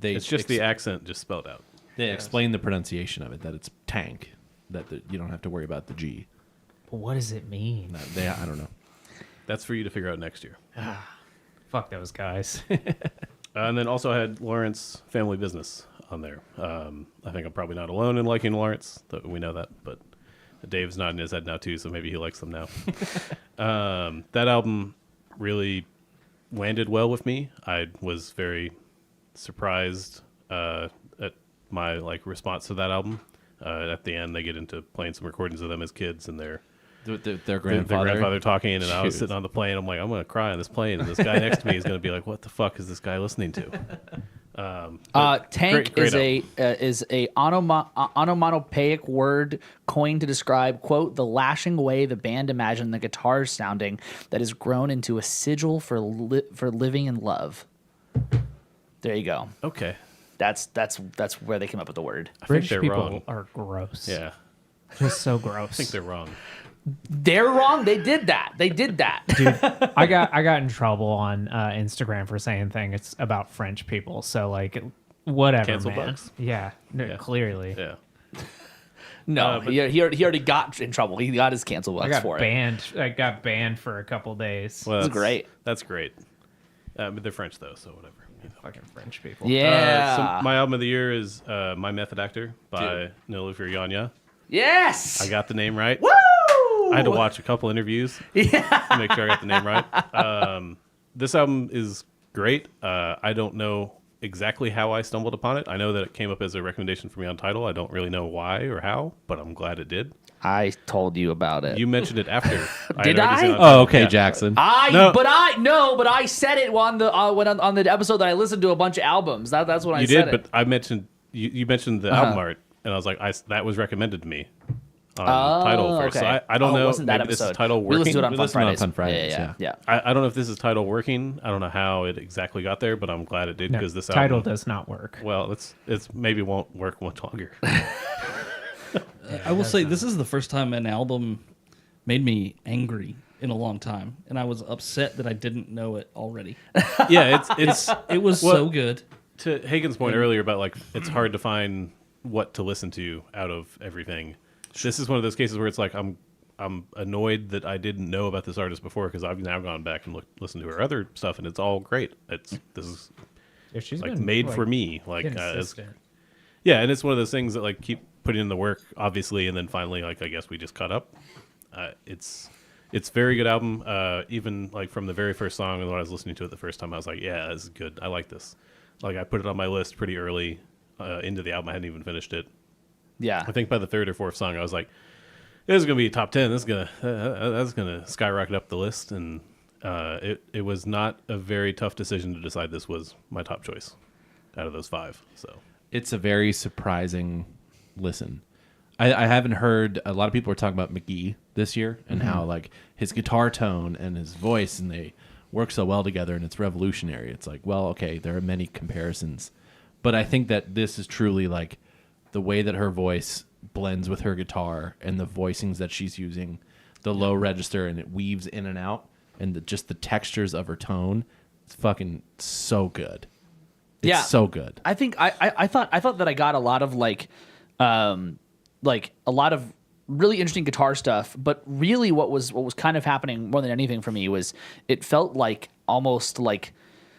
It's just the accent just spelled out. they explain the pronunciation of it, that it's tank, that you don't have to worry about the G. But what does it mean? I don't know. That's for you to figure out next year. Fuck those guys. And then also I had Lawrence Family Business on there. I think I'm probably not alone in liking Lawrence. We know that, but Dave's nodding his head now too, so maybe he likes them now. That album really landed well with me. I was very surprised at my response to that album. At the end, they get into playing some recordings of them as kids and their Their grandfather. their grandfather talking, and I was Shoot. sitting on the plane. I'm like, I'm gonna cry on this plane, and this guy next to me is gonna be like, "What the fuck is this guy listening to?" Tank great is a onomatopoeic word coined to describe, quote, the lashing way the band imagined the guitars sounding that has grown into a sigil for living in love. There you go. Okay, That's where they came up with the word. I think British they're people wrong. are gross. Yeah, Just so gross. I think they're wrong. They're wrong. They did that. Dude, I got in trouble on Instagram for saying things about French people. So like, whatever, Cancel man. bugs? Yeah, no, Yeah. clearly. Yeah, No, but- he already got in trouble. He got his cancel I bucks got for it. banned. I got banned for a couple days. well, That's great. That's great. But they're French though, so whatever. You know. Fucking French people. Yeah. So my album of the year is "My Method Actor" by Nilüfer Yanya. Yes. I got the name right. Woo! I had to watch a couple interviews to make sure I got the name right. This album is great. I don't know exactly how I stumbled upon it. I know that it came up as a recommendation for me on Tidal. I don't really know why or how, but I'm glad it did. I told you about it. You mentioned it after. Did had already I? seen it on Oh, Tidal. okay, Yeah. Jackson. But I said it on the on the episode that I listened to a bunch of albums. That's when I You said did, it. but I mentioned you mentioned the album art, and I was like, that was recommended to me on Tidal first. So okay. I don't Oh, it know. wasn't that Maybe this is episode. Tidal We listened working. to it on We Fun listened on Fridays. Fun Fridays, Yeah. I don't know if this is Tidal working. I don't know how it exactly got there, but I'm glad it did No, because this title album. does not work. Well, it's maybe won't work much longer. I will say this is the first time an album made me angry in a long time, and I was upset that I didn't know it already. Yeah, it's It was Well- so good. to Hagen's point earlier about like it's hard to find what to listen to out of everything. This is one of those cases where it's like I'm annoyed that I didn't know about this artist before because I've now gone back and listened to her other stuff and it's all great. This is Yeah, she's like been, made like, for me. Like consistent. yeah, and it's one of those things that like keep putting in the work obviously, and then finally like I guess we just caught up. It's very good album. Even like from the very first song and when I was listening to it the first time, I was like, yeah, this is good. I like this. Like I put it on my list pretty early into the album. I hadn't even finished it. Yeah. I think by the third or fourth song, I was like, "This is gonna be top 10. This is gonna that's gonna skyrocket up the list." And it was not a very tough decision to decide this was my top choice out of those 5. So It's a very surprising listen. I haven't heard a lot of people are talking about McGee this year and how like his guitar tone and his voice and they work so well together and it's revolutionary. It's like, well, okay, there are many comparisons, but I think that this is truly like the way that her voice blends with her guitar and the voicings that she's using, the low register, and it weaves in and out, and just the textures of her tone. It's fucking so good. It's Yeah. so good. I think I thought that I got a lot of like a lot of really interesting guitar stuff, but really what was kind of happening more than anything for me was it felt like almost like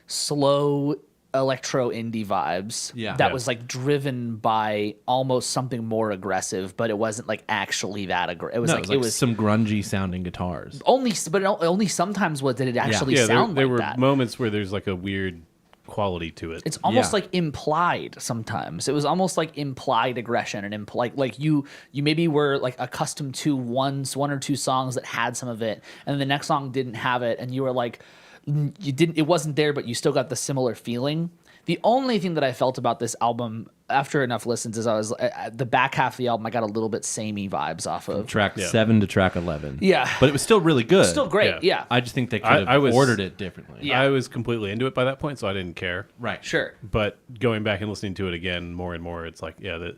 slow electro indie vibes. Yeah. That Yeah. was like driven by almost something more aggressive, but it wasn't like actually that aggressive. It was No, like it was some grungy sounding guitars. only sometimes did it actually yeah, sound there like were that. moments where there's like a weird quality to it. It's almost Yeah. like implied sometimes. It was almost like implied aggression and like you maybe were like accustomed to one or two songs that had some of it, and the next song didn't have it, and you were like, it wasn't there, but you still got the similar feeling. The only thing that I felt about this album after enough listens is I was at the back half of the album, I got a little bit samey vibes off of. Track Yeah. 7 to track 11. Yeah. But it was still really good. Still great. Yeah. I just think they could I have was- ordered it differently. Yeah. I was completely into it by that point, so I didn't care. Right. Sure. But going back and listening to it again more and more, it's like, yeah, that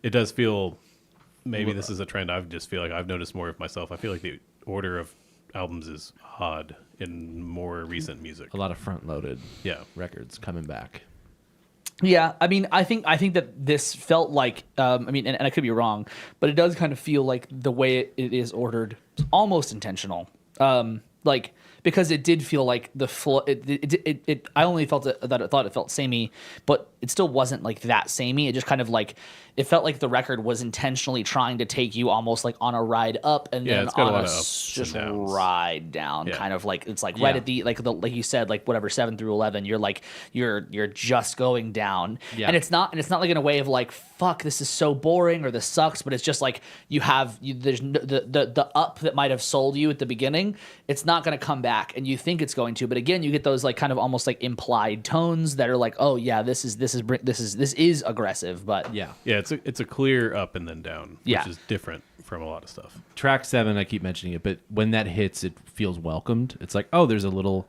it does feel. Maybe this is a trend I just feel like I've noticed more of myself. I feel like the order of albums is odd in more recent music. A lot of front-loaded Yeah. records coming back. Yeah, I mean, I think that this felt like, I mean, and I could be wrong, but it does kind of feel like the way it is ordered is almost intentional. Like because it did feel like the flow. I only felt it, that I thought it felt samey, but it still wasn't like that samey. It just kind of like it felt like the record was intentionally trying to take you almost like on a ride up and Yeah, then it's got a on lot a of ups just and downs. ride down. Yeah. Kind of like it's like Yeah. right at the like you said, like whatever 7 through 11, you're like you're just going down, Yeah. and it's not like in a way of like fuck this is so boring or this sucks, but it's just like there's the up that might have sold you at the beginning, it's not going to come back, and you think it's going to, but again you get those like kind of almost like implied tones that are like, oh yeah, this is aggressive, but Yeah. Yeah, it's a clear up and then down, Yeah. which is different from a lot of stuff. Track 7, I keep mentioning it, but when that hits, it feels welcomed. It's like, oh, there's a little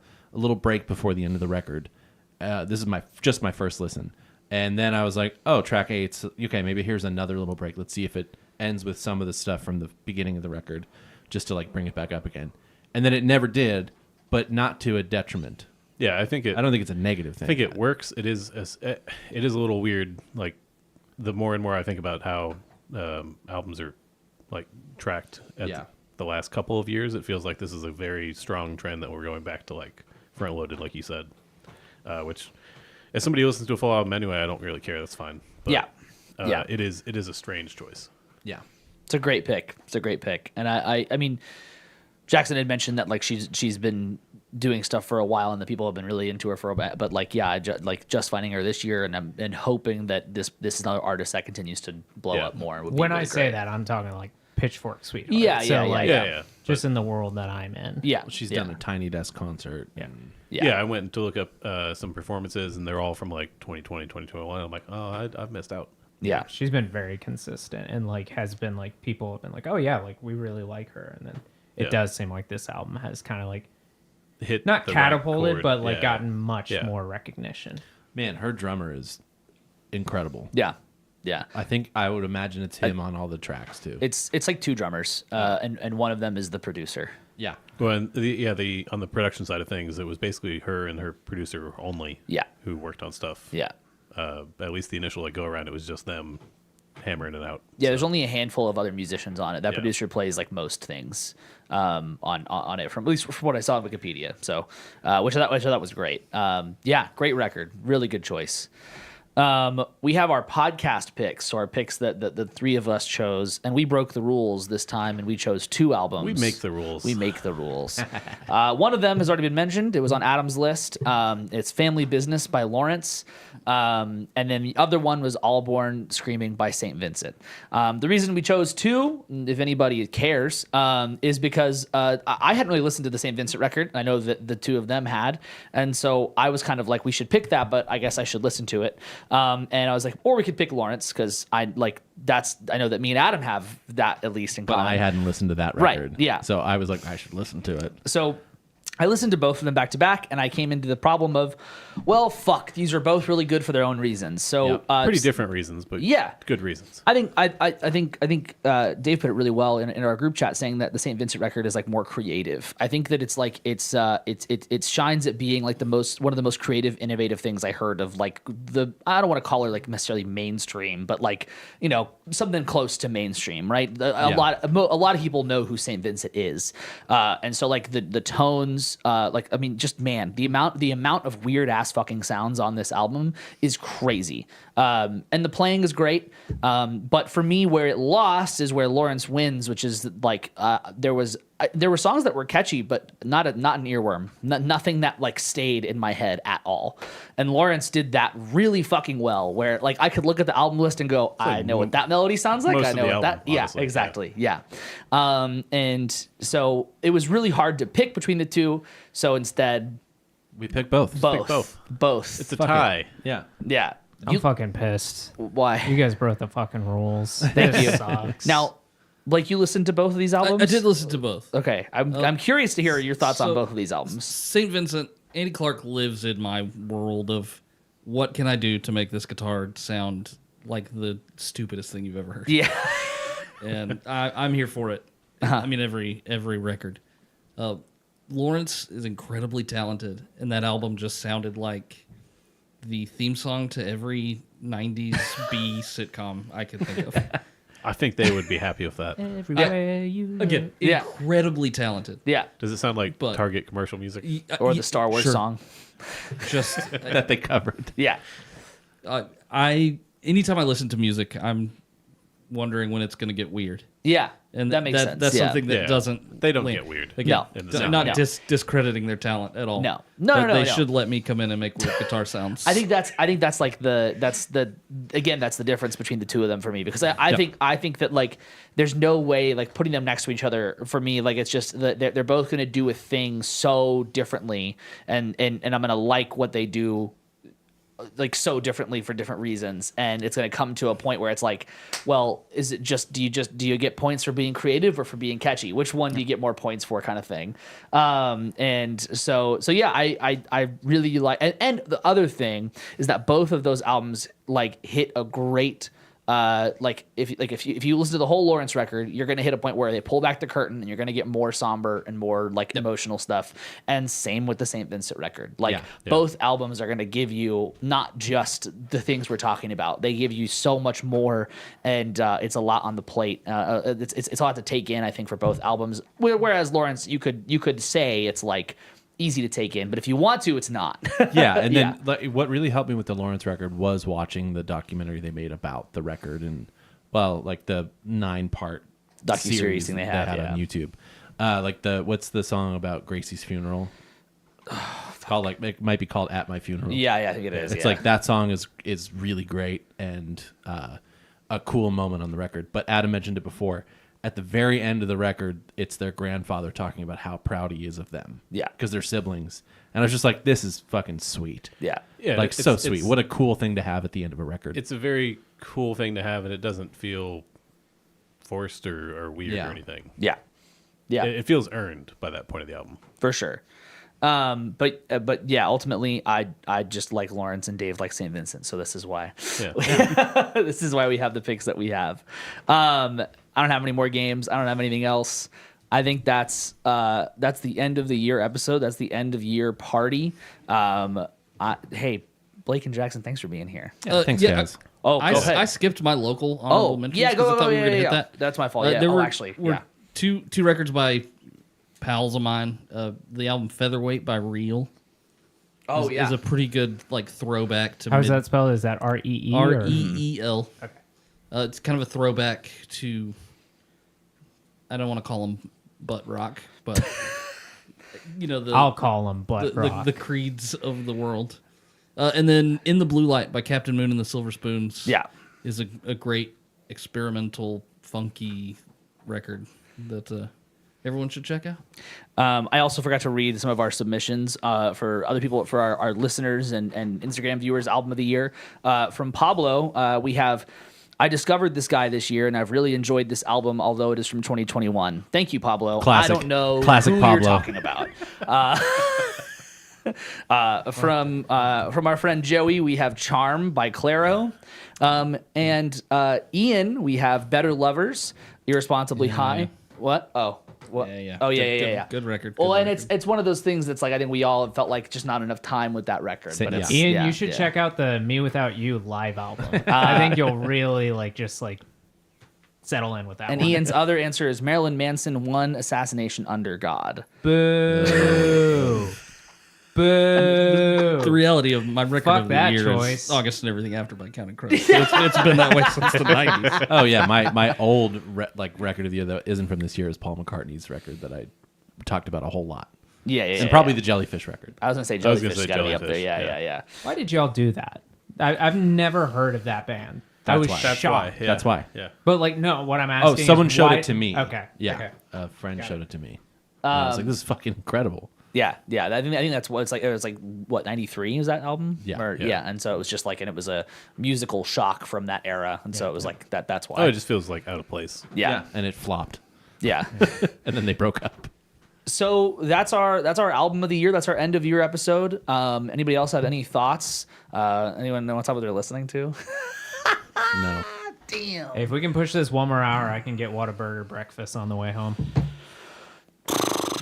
break before the end of the record. This is just my first listen, and then I was like, oh, track 8, okay, maybe here's another little break. Let's see if it ends with some of the stuff from the beginning of the record, just to like bring it back up again. And then it never did, but not to a detriment. Yeah, I think it. I don't think it's a negative thing. I think it works. It is a little weird. Like the more and more I think about how albums are like tracked at Yeah. the last couple of years, it feels like this is a very strong trend that we're going back to like front loaded, like you said. Which, as somebody who listens to a full album anyway, I don't really care. That's fine. But, Yeah. Yeah. It is a strange choice. Yeah. it's a great pick. It's a great pick, and I mean, Jackson had mentioned that like she's been doing stuff for a while, and the people have been really into her for a bit. But like, yeah, just finding her this year, and hoping that this is another artist that continues to blow Yeah. up more. Would be When I really say great. that, I'm talking like Pitchfork Sweetheart. Yeah, So, yeah, yeah, like, Yeah. Just in the world that I'm in. yeah, She's yeah, done a Tiny Desk concert. Yeah. yeah. Yeah, I went to look up some performances, and they're all from like 2020, 2021. I'm like, oh, I've missed out. yeah. She's been very consistent and like has been like people have been like, oh yeah, like we really like her, and then it Yeah. does seem like this album has kind of like Hit not the right catapulted, chord. but like Yeah. gotten much Yeah. more recognition. Man, her drummer is incredible. Yeah, yeah. I think I would imagine it's him on all the tracks too. It's like two drummers, and one of them is the producer. Yeah. Well, and the on the production side of things, it was basically her and her producer only. Yeah. Who worked on stuff. Yeah, At least the initial like go around, it was just them hammering it out. yeah. There's only a handful of other musicians on it. That Yeah. producer plays like most things on it, from at least from what I saw on Wikipedia. So, which I thought was great. Yeah, great record. Really good choice. We have our podcast picks, so our picks that the three of us chose, and we broke the rules this time, and we chose 2 albums. We make the rules. We make the rules. One of them has already been mentioned. It was on Adam's list. It's Family Business by Lawrence. And then the other one was All Born Screaming by St. Vincent. The reason we chose 2, if anybody cares, is because I hadn't really listened to the St. Vincent record. I know that the 2 of them had. And so I was kind of like, we should pick that, but I guess I should listen to it. And I was like, or we could pick Lawrence, because I know that me and Adam have that at least in But common. I hadn't listened to that Right, record. yeah. So I was like, I should listen to it. So I listened to both of them back to back, and I came into the problem of, well, fuck, these are both really good for their own reasons. So Yep. Pretty different reasons, but yeah. good reasons. I think Dave put it really well in our group chat, saying that the St. Vincent record is like more creative. I think that it's like it shines at being like one of the most creative, innovative things I heard of. Like I don't want to call her like necessarily mainstream, but like, you know, something close to mainstream, right? A lot of people know who St. Vincent is, and so like the tones, like I mean, just man, the amount of weird ass fucking sounds on this album is crazy, and the playing is great. But for me, where it lost is where Lawrence wins, which is like there were songs that were catchy, but not an earworm. Nothing that like stayed in my head at all. And Lawrence did that really fucking well, where like I could look at the album list and go, I know what that melody sounds like. most I of know the what album, that. Yeah, honestly, exactly. Yeah. And so it was really hard to pick between the 2. So instead, We pick both. Both. both. It's a tie. Yeah. Yeah. I'm fucking pissed. Why? You guys broke the fucking rules. Thank This you. sucks. Now, Blake, you listened to both of these albums? I did listen to both. Okay. I'm curious to hear your thoughts on so- both of these albums. St. Vincent, Andy Clark lives in my world of what can I do to make this guitar sound like the stupidest thing you've ever heard. Yeah. And I'm here for it. I mean, every record. Lawrence is incredibly talented, and that album just sounded like the theme song to every 90s B sitcom I could think of. I think they would be happy with that. Everywhere you Again, Yeah. incredibly talented. Yeah. Does it sound like But- Target commercial music? Or the Star Wars Sure. song. Just That they covered. Yeah. anytime I listen to music, I'm wondering when it's going to get weird. Yeah. And that makes sense. That's yeah. something that Yeah. doesn't. They don't link. get weird. Again, No. In the sound. not No. discrediting their talent at all. No. But No, they no. should let me come in and make weird guitar sounds. I think that's like that's the difference between the two of them for me, because I think that like there's no way like putting them next to each other for me, like it's just that they're both going to do a thing so differently, and I'm going to like what they do like so differently for different reasons, and it's going to come to a point where it's like, well, is it just do you get points for being creative or for being catchy? Which one do you get more points for, kind of thing? And so yeah, I really like, and the other thing is that both of those albums like hit a great if you listen to the whole Lawrence record, you're going to hit a point where they pull back the curtain and you're going to get more somber and more like emotional stuff. And same with the St. Vincent record. Like both albums are going to give you not just the things we're talking about. They give you so much more, and it's a lot on the plate. It's a lot to take in, I think, for both albums. Whereas Lawrence, you could say it's like easy to take in, but if you want to, it's not. Yeah, and then like, what really helped me with the Lawrence record was watching the documentary they made about the record, and well, like the 9-part Docuseries thing they have, had on YouTube. Like what's the song about Gracie's funeral? It's called like it might be called At My Funeral. Yeah, I think it is. It's like that song is really great and a cool moment on the record. But Adam mentioned it before. At the very end of the record, it's their grandfather talking about how proud he is of them. Yeah. Because they're siblings. And I was just like, this is fucking sweet. Yeah. Yeah, Like, it's- so it's- sweet. What a cool thing to have at the end of a record. It's a very cool thing to have, and it doesn't feel forced or weird Yeah. or anything. Yeah. Yeah. It feels earned by that point of the album. For sure. But yeah, ultimately, I just like Lawrence and Dave like St. Vincent, so this is why. Yeah. This is why we have the picks that we have. I don't have any more games. I don't have anything else. I think that's the end of the year episode. That's the end of year party. Hey, Blake and Jackson, thanks for being here. Thanks, guys. Oh, I go ahead. skipped my local honorable mentions. yeah, 'cause I go. thought we Yeah, were gonna yeah, hit yeah. that. That's my fault. Yeah, There were actually, were two records by pals of mine. The album Featherweight by Real. Oh, yeah. is a pretty good like throwback to How's that spelled? Is that REE? or- REEL. Okay. It's kind of a throwback to. I don't want to call them butt rock, but you know I'll call them butt rock. the creeds of the world. And then In the Blue Light by Captain Moon and the Silver Spoons. Yeah. is a great experimental, funky record that everyone should check out. I also forgot to read some of our submissions for other people, for our listeners and Instagram viewers. Album of the year from Pablo. We have. I discovered this guy this year, and I've really enjoyed this album, although it is from 2021. Thank you, Pablo. Classic. I don't know Classic who Pablo. you're talking about. From our friend Joey, we have Charm by Claro. And Ian, we have Better Lovers, Irresponsibly High. What? Oh. What? Yeah. Oh, Good- yeah. good record, Well, good and record. it's one of those things that's like I think we all felt like just not enough time with that record. Sa- But yeah. it's, Ian, yeah, you should yeah. check out the Me Without You live album. I think you'll really just settle in with that And one. Ian's other answer is Marilyn Manson 1 Assassination Under God. Boo. Boo. The reality of my record Fuck of the that year choice. is August and Everything After by Counting Crows. It's been that way since the 90s. Oh yeah, my old record of the year that isn't from this year is Paul McCartney's record that I talked about a whole lot, Yeah. and probably the Jellyfish record. I was gonna say I was gonna Jellyfish say got to be up there. Jellyfish, Yeah. yeah. Why did y'all do that? I've never heard of that band. I was why. That's shocked. why. Yeah. That's why. Yeah. But no, what I'm Oh, asking. someone is showed why- it to me. Okay. Yeah, Okay. a friend Got showed it. it to me. And I was like, this is fucking incredible. Yeah. I think that's what it's like. It was like what 93 is that album? Yeah. Yeah. And so it was just like, and it was a musical shock from that era, and so it was like that. That's why. Oh, it just feels like out of place. Yeah. And it flopped. Yeah. And then they broke up. So that's our album of the year. That's our end of year episode. Anybody else have any thoughts? Anyone know what they're listening to? No. Damn. Hey, if we can push this one more hour, I can get Whataburger breakfast on the way home.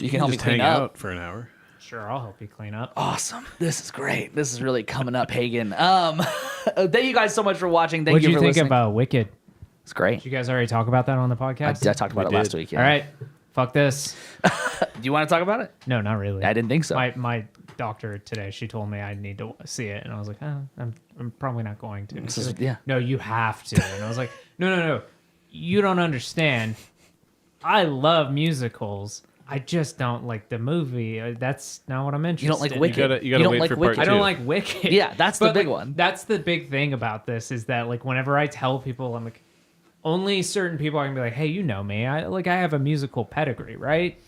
You can help me Just clean hang up. out for an hour. Sure, I'll help you clean up. Awesome. This is great. This is really coming up, Hagen. Thank you guys so much for watching. Thank What you do you for think listening. about Wicked? It's great. Did you guys already talk about that on the I podcast? talked about We it last did. week. Yeah. All right, fuck this. Do you want to talk about it? No, not really. I didn't think so. My doctor today, she told me I need to see it, and I was like, I'm probably not going to. She's like, yeah. No, you have to. And I was like, no, you don't understand. I love musicals. I just don't like the movie. That's not what I'm interested. You don't like in. Wicked. You gotta don't wait like for Wicked. part I don't two. like Wicked. Yeah, that's the But, big like, one. That's the big thing about this is that like whenever I tell people, I'm like, only certain people are gonna be like, hey, you know me. I have a musical pedigree, right?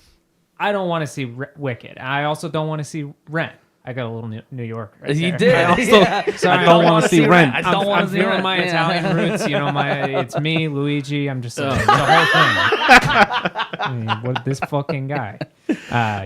I don't want to see Wicked. I also don't want to see Rent. I got a little New York. Right You there. did. I also, Yeah. sorry, I don't wanna wanna see Rent. I don't wanna I'm see feeling Rent. my Yeah. Italian roots. You know, it's me, Luigi. I'm just the whole thing. I mean, what this fucking guy?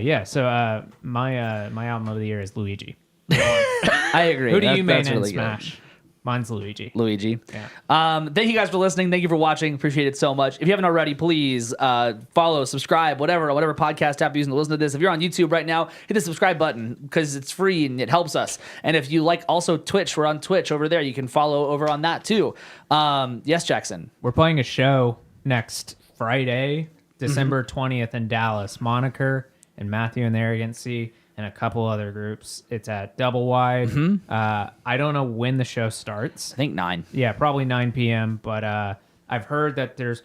Yeah. So my album of the year is Luigi. I agree. Who do That- you main that's in really good. Smash? Mine's Luigi. Luigi. Yeah. Thank you guys for listening. Thank you for watching. Appreciate it so much. If you haven't already, please follow, subscribe, whatever podcast app you're using to listen to this. If you're on YouTube right now, hit the subscribe button because it's free and it helps us. And if you like also Twitch, we're on Twitch over there. You can follow over on that too. Yes, Jackson. We're playing a show next Friday, December 20th in Dallas. Moniker and Matthew and the Arrogant Sea and a couple other groups. It's at Double Wide. I don't know when the show starts. I think 9. Yeah, probably 9 p.m. But I've heard that there's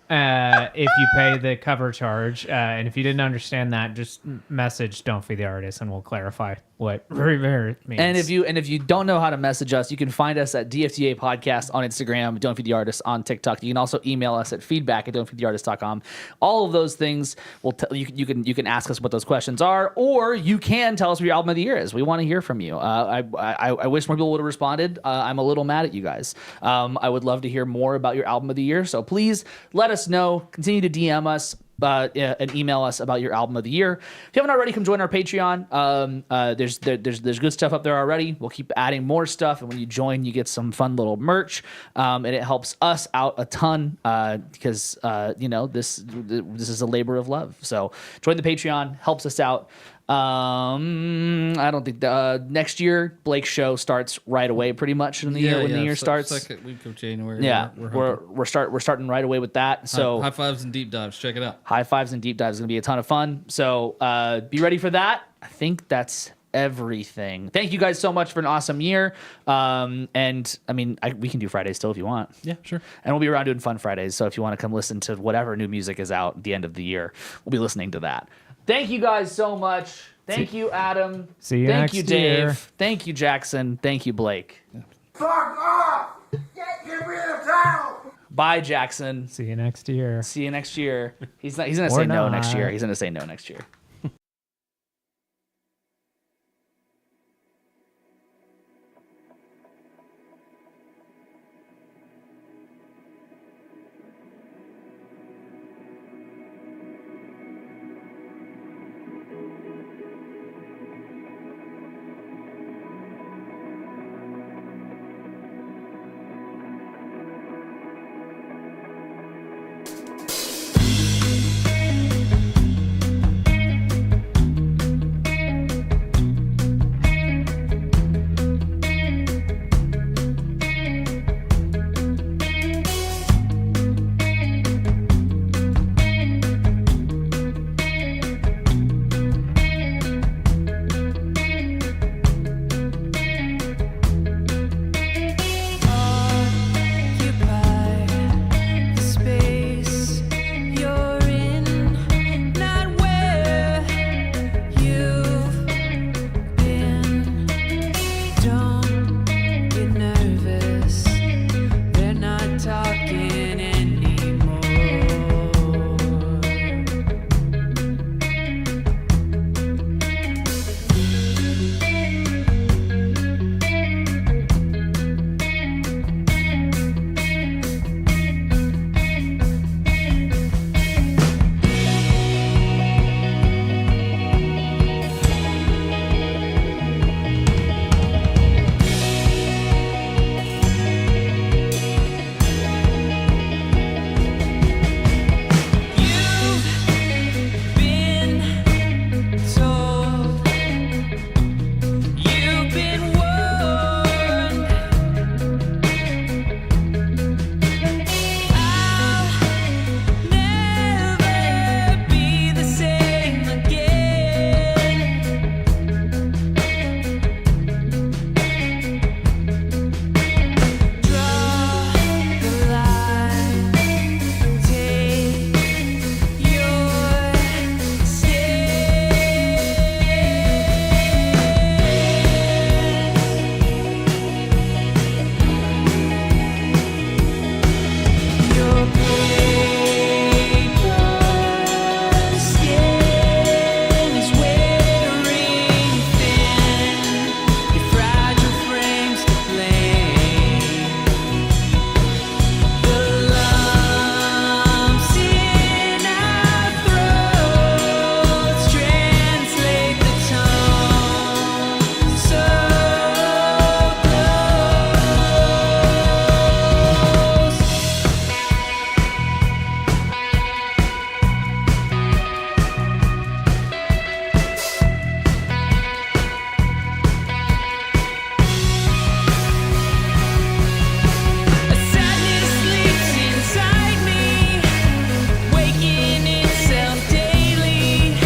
if you pay the cover charge. And if you didn't understand that, just message Don't Feed the Artist and we'll clarify what means. And if you don't know how to message us, you can find us at DFTA Podcast on Instagram, Don't Feed the Artist on TikTok. You can also email us at feedback@don'tfeedtheartist.com. All of those things will you can ask us what those questions are, or you can tell us what your album of the year is. We want to hear from you. I wish more people would have responded. I'm a little mad at you guys. I would love to hear more about your album of the year. So please let us know. Continue to DM us. And email us about your album of the year. If you haven't already, come join our Patreon. There's good stuff up there already. We'll keep adding more stuff, and when you join, you get some fun little merch, and it helps us out a ton because this is a labor of love. So join the Patreon, helps us out. I don't think next year Blake's show starts right away, pretty much in the year when the year starts. Second week of January. Yeah, hoping. we're starting right away with that. So high fives and deep dives. Check it out. high fives and deep dives is going to be a ton of fun. So be ready for that. I think that's everything. Thank you guys so much for an awesome year. And I mean, we can do Fridays still if you want. Yeah, sure. And we'll be around doing fun Fridays. So if you want to come listen to whatever new music is out at the end of the year, we'll be listening to that. Thank you guys so much. Thank you, Adam. See you Thank next you, Dave. year. Thank you, Jackson. Thank you, Blake. Fuck off! Get rid of town! Bye, Jackson. See you next year. See you next year. He's gonna Or say no next not. year. He's gonna say no next year.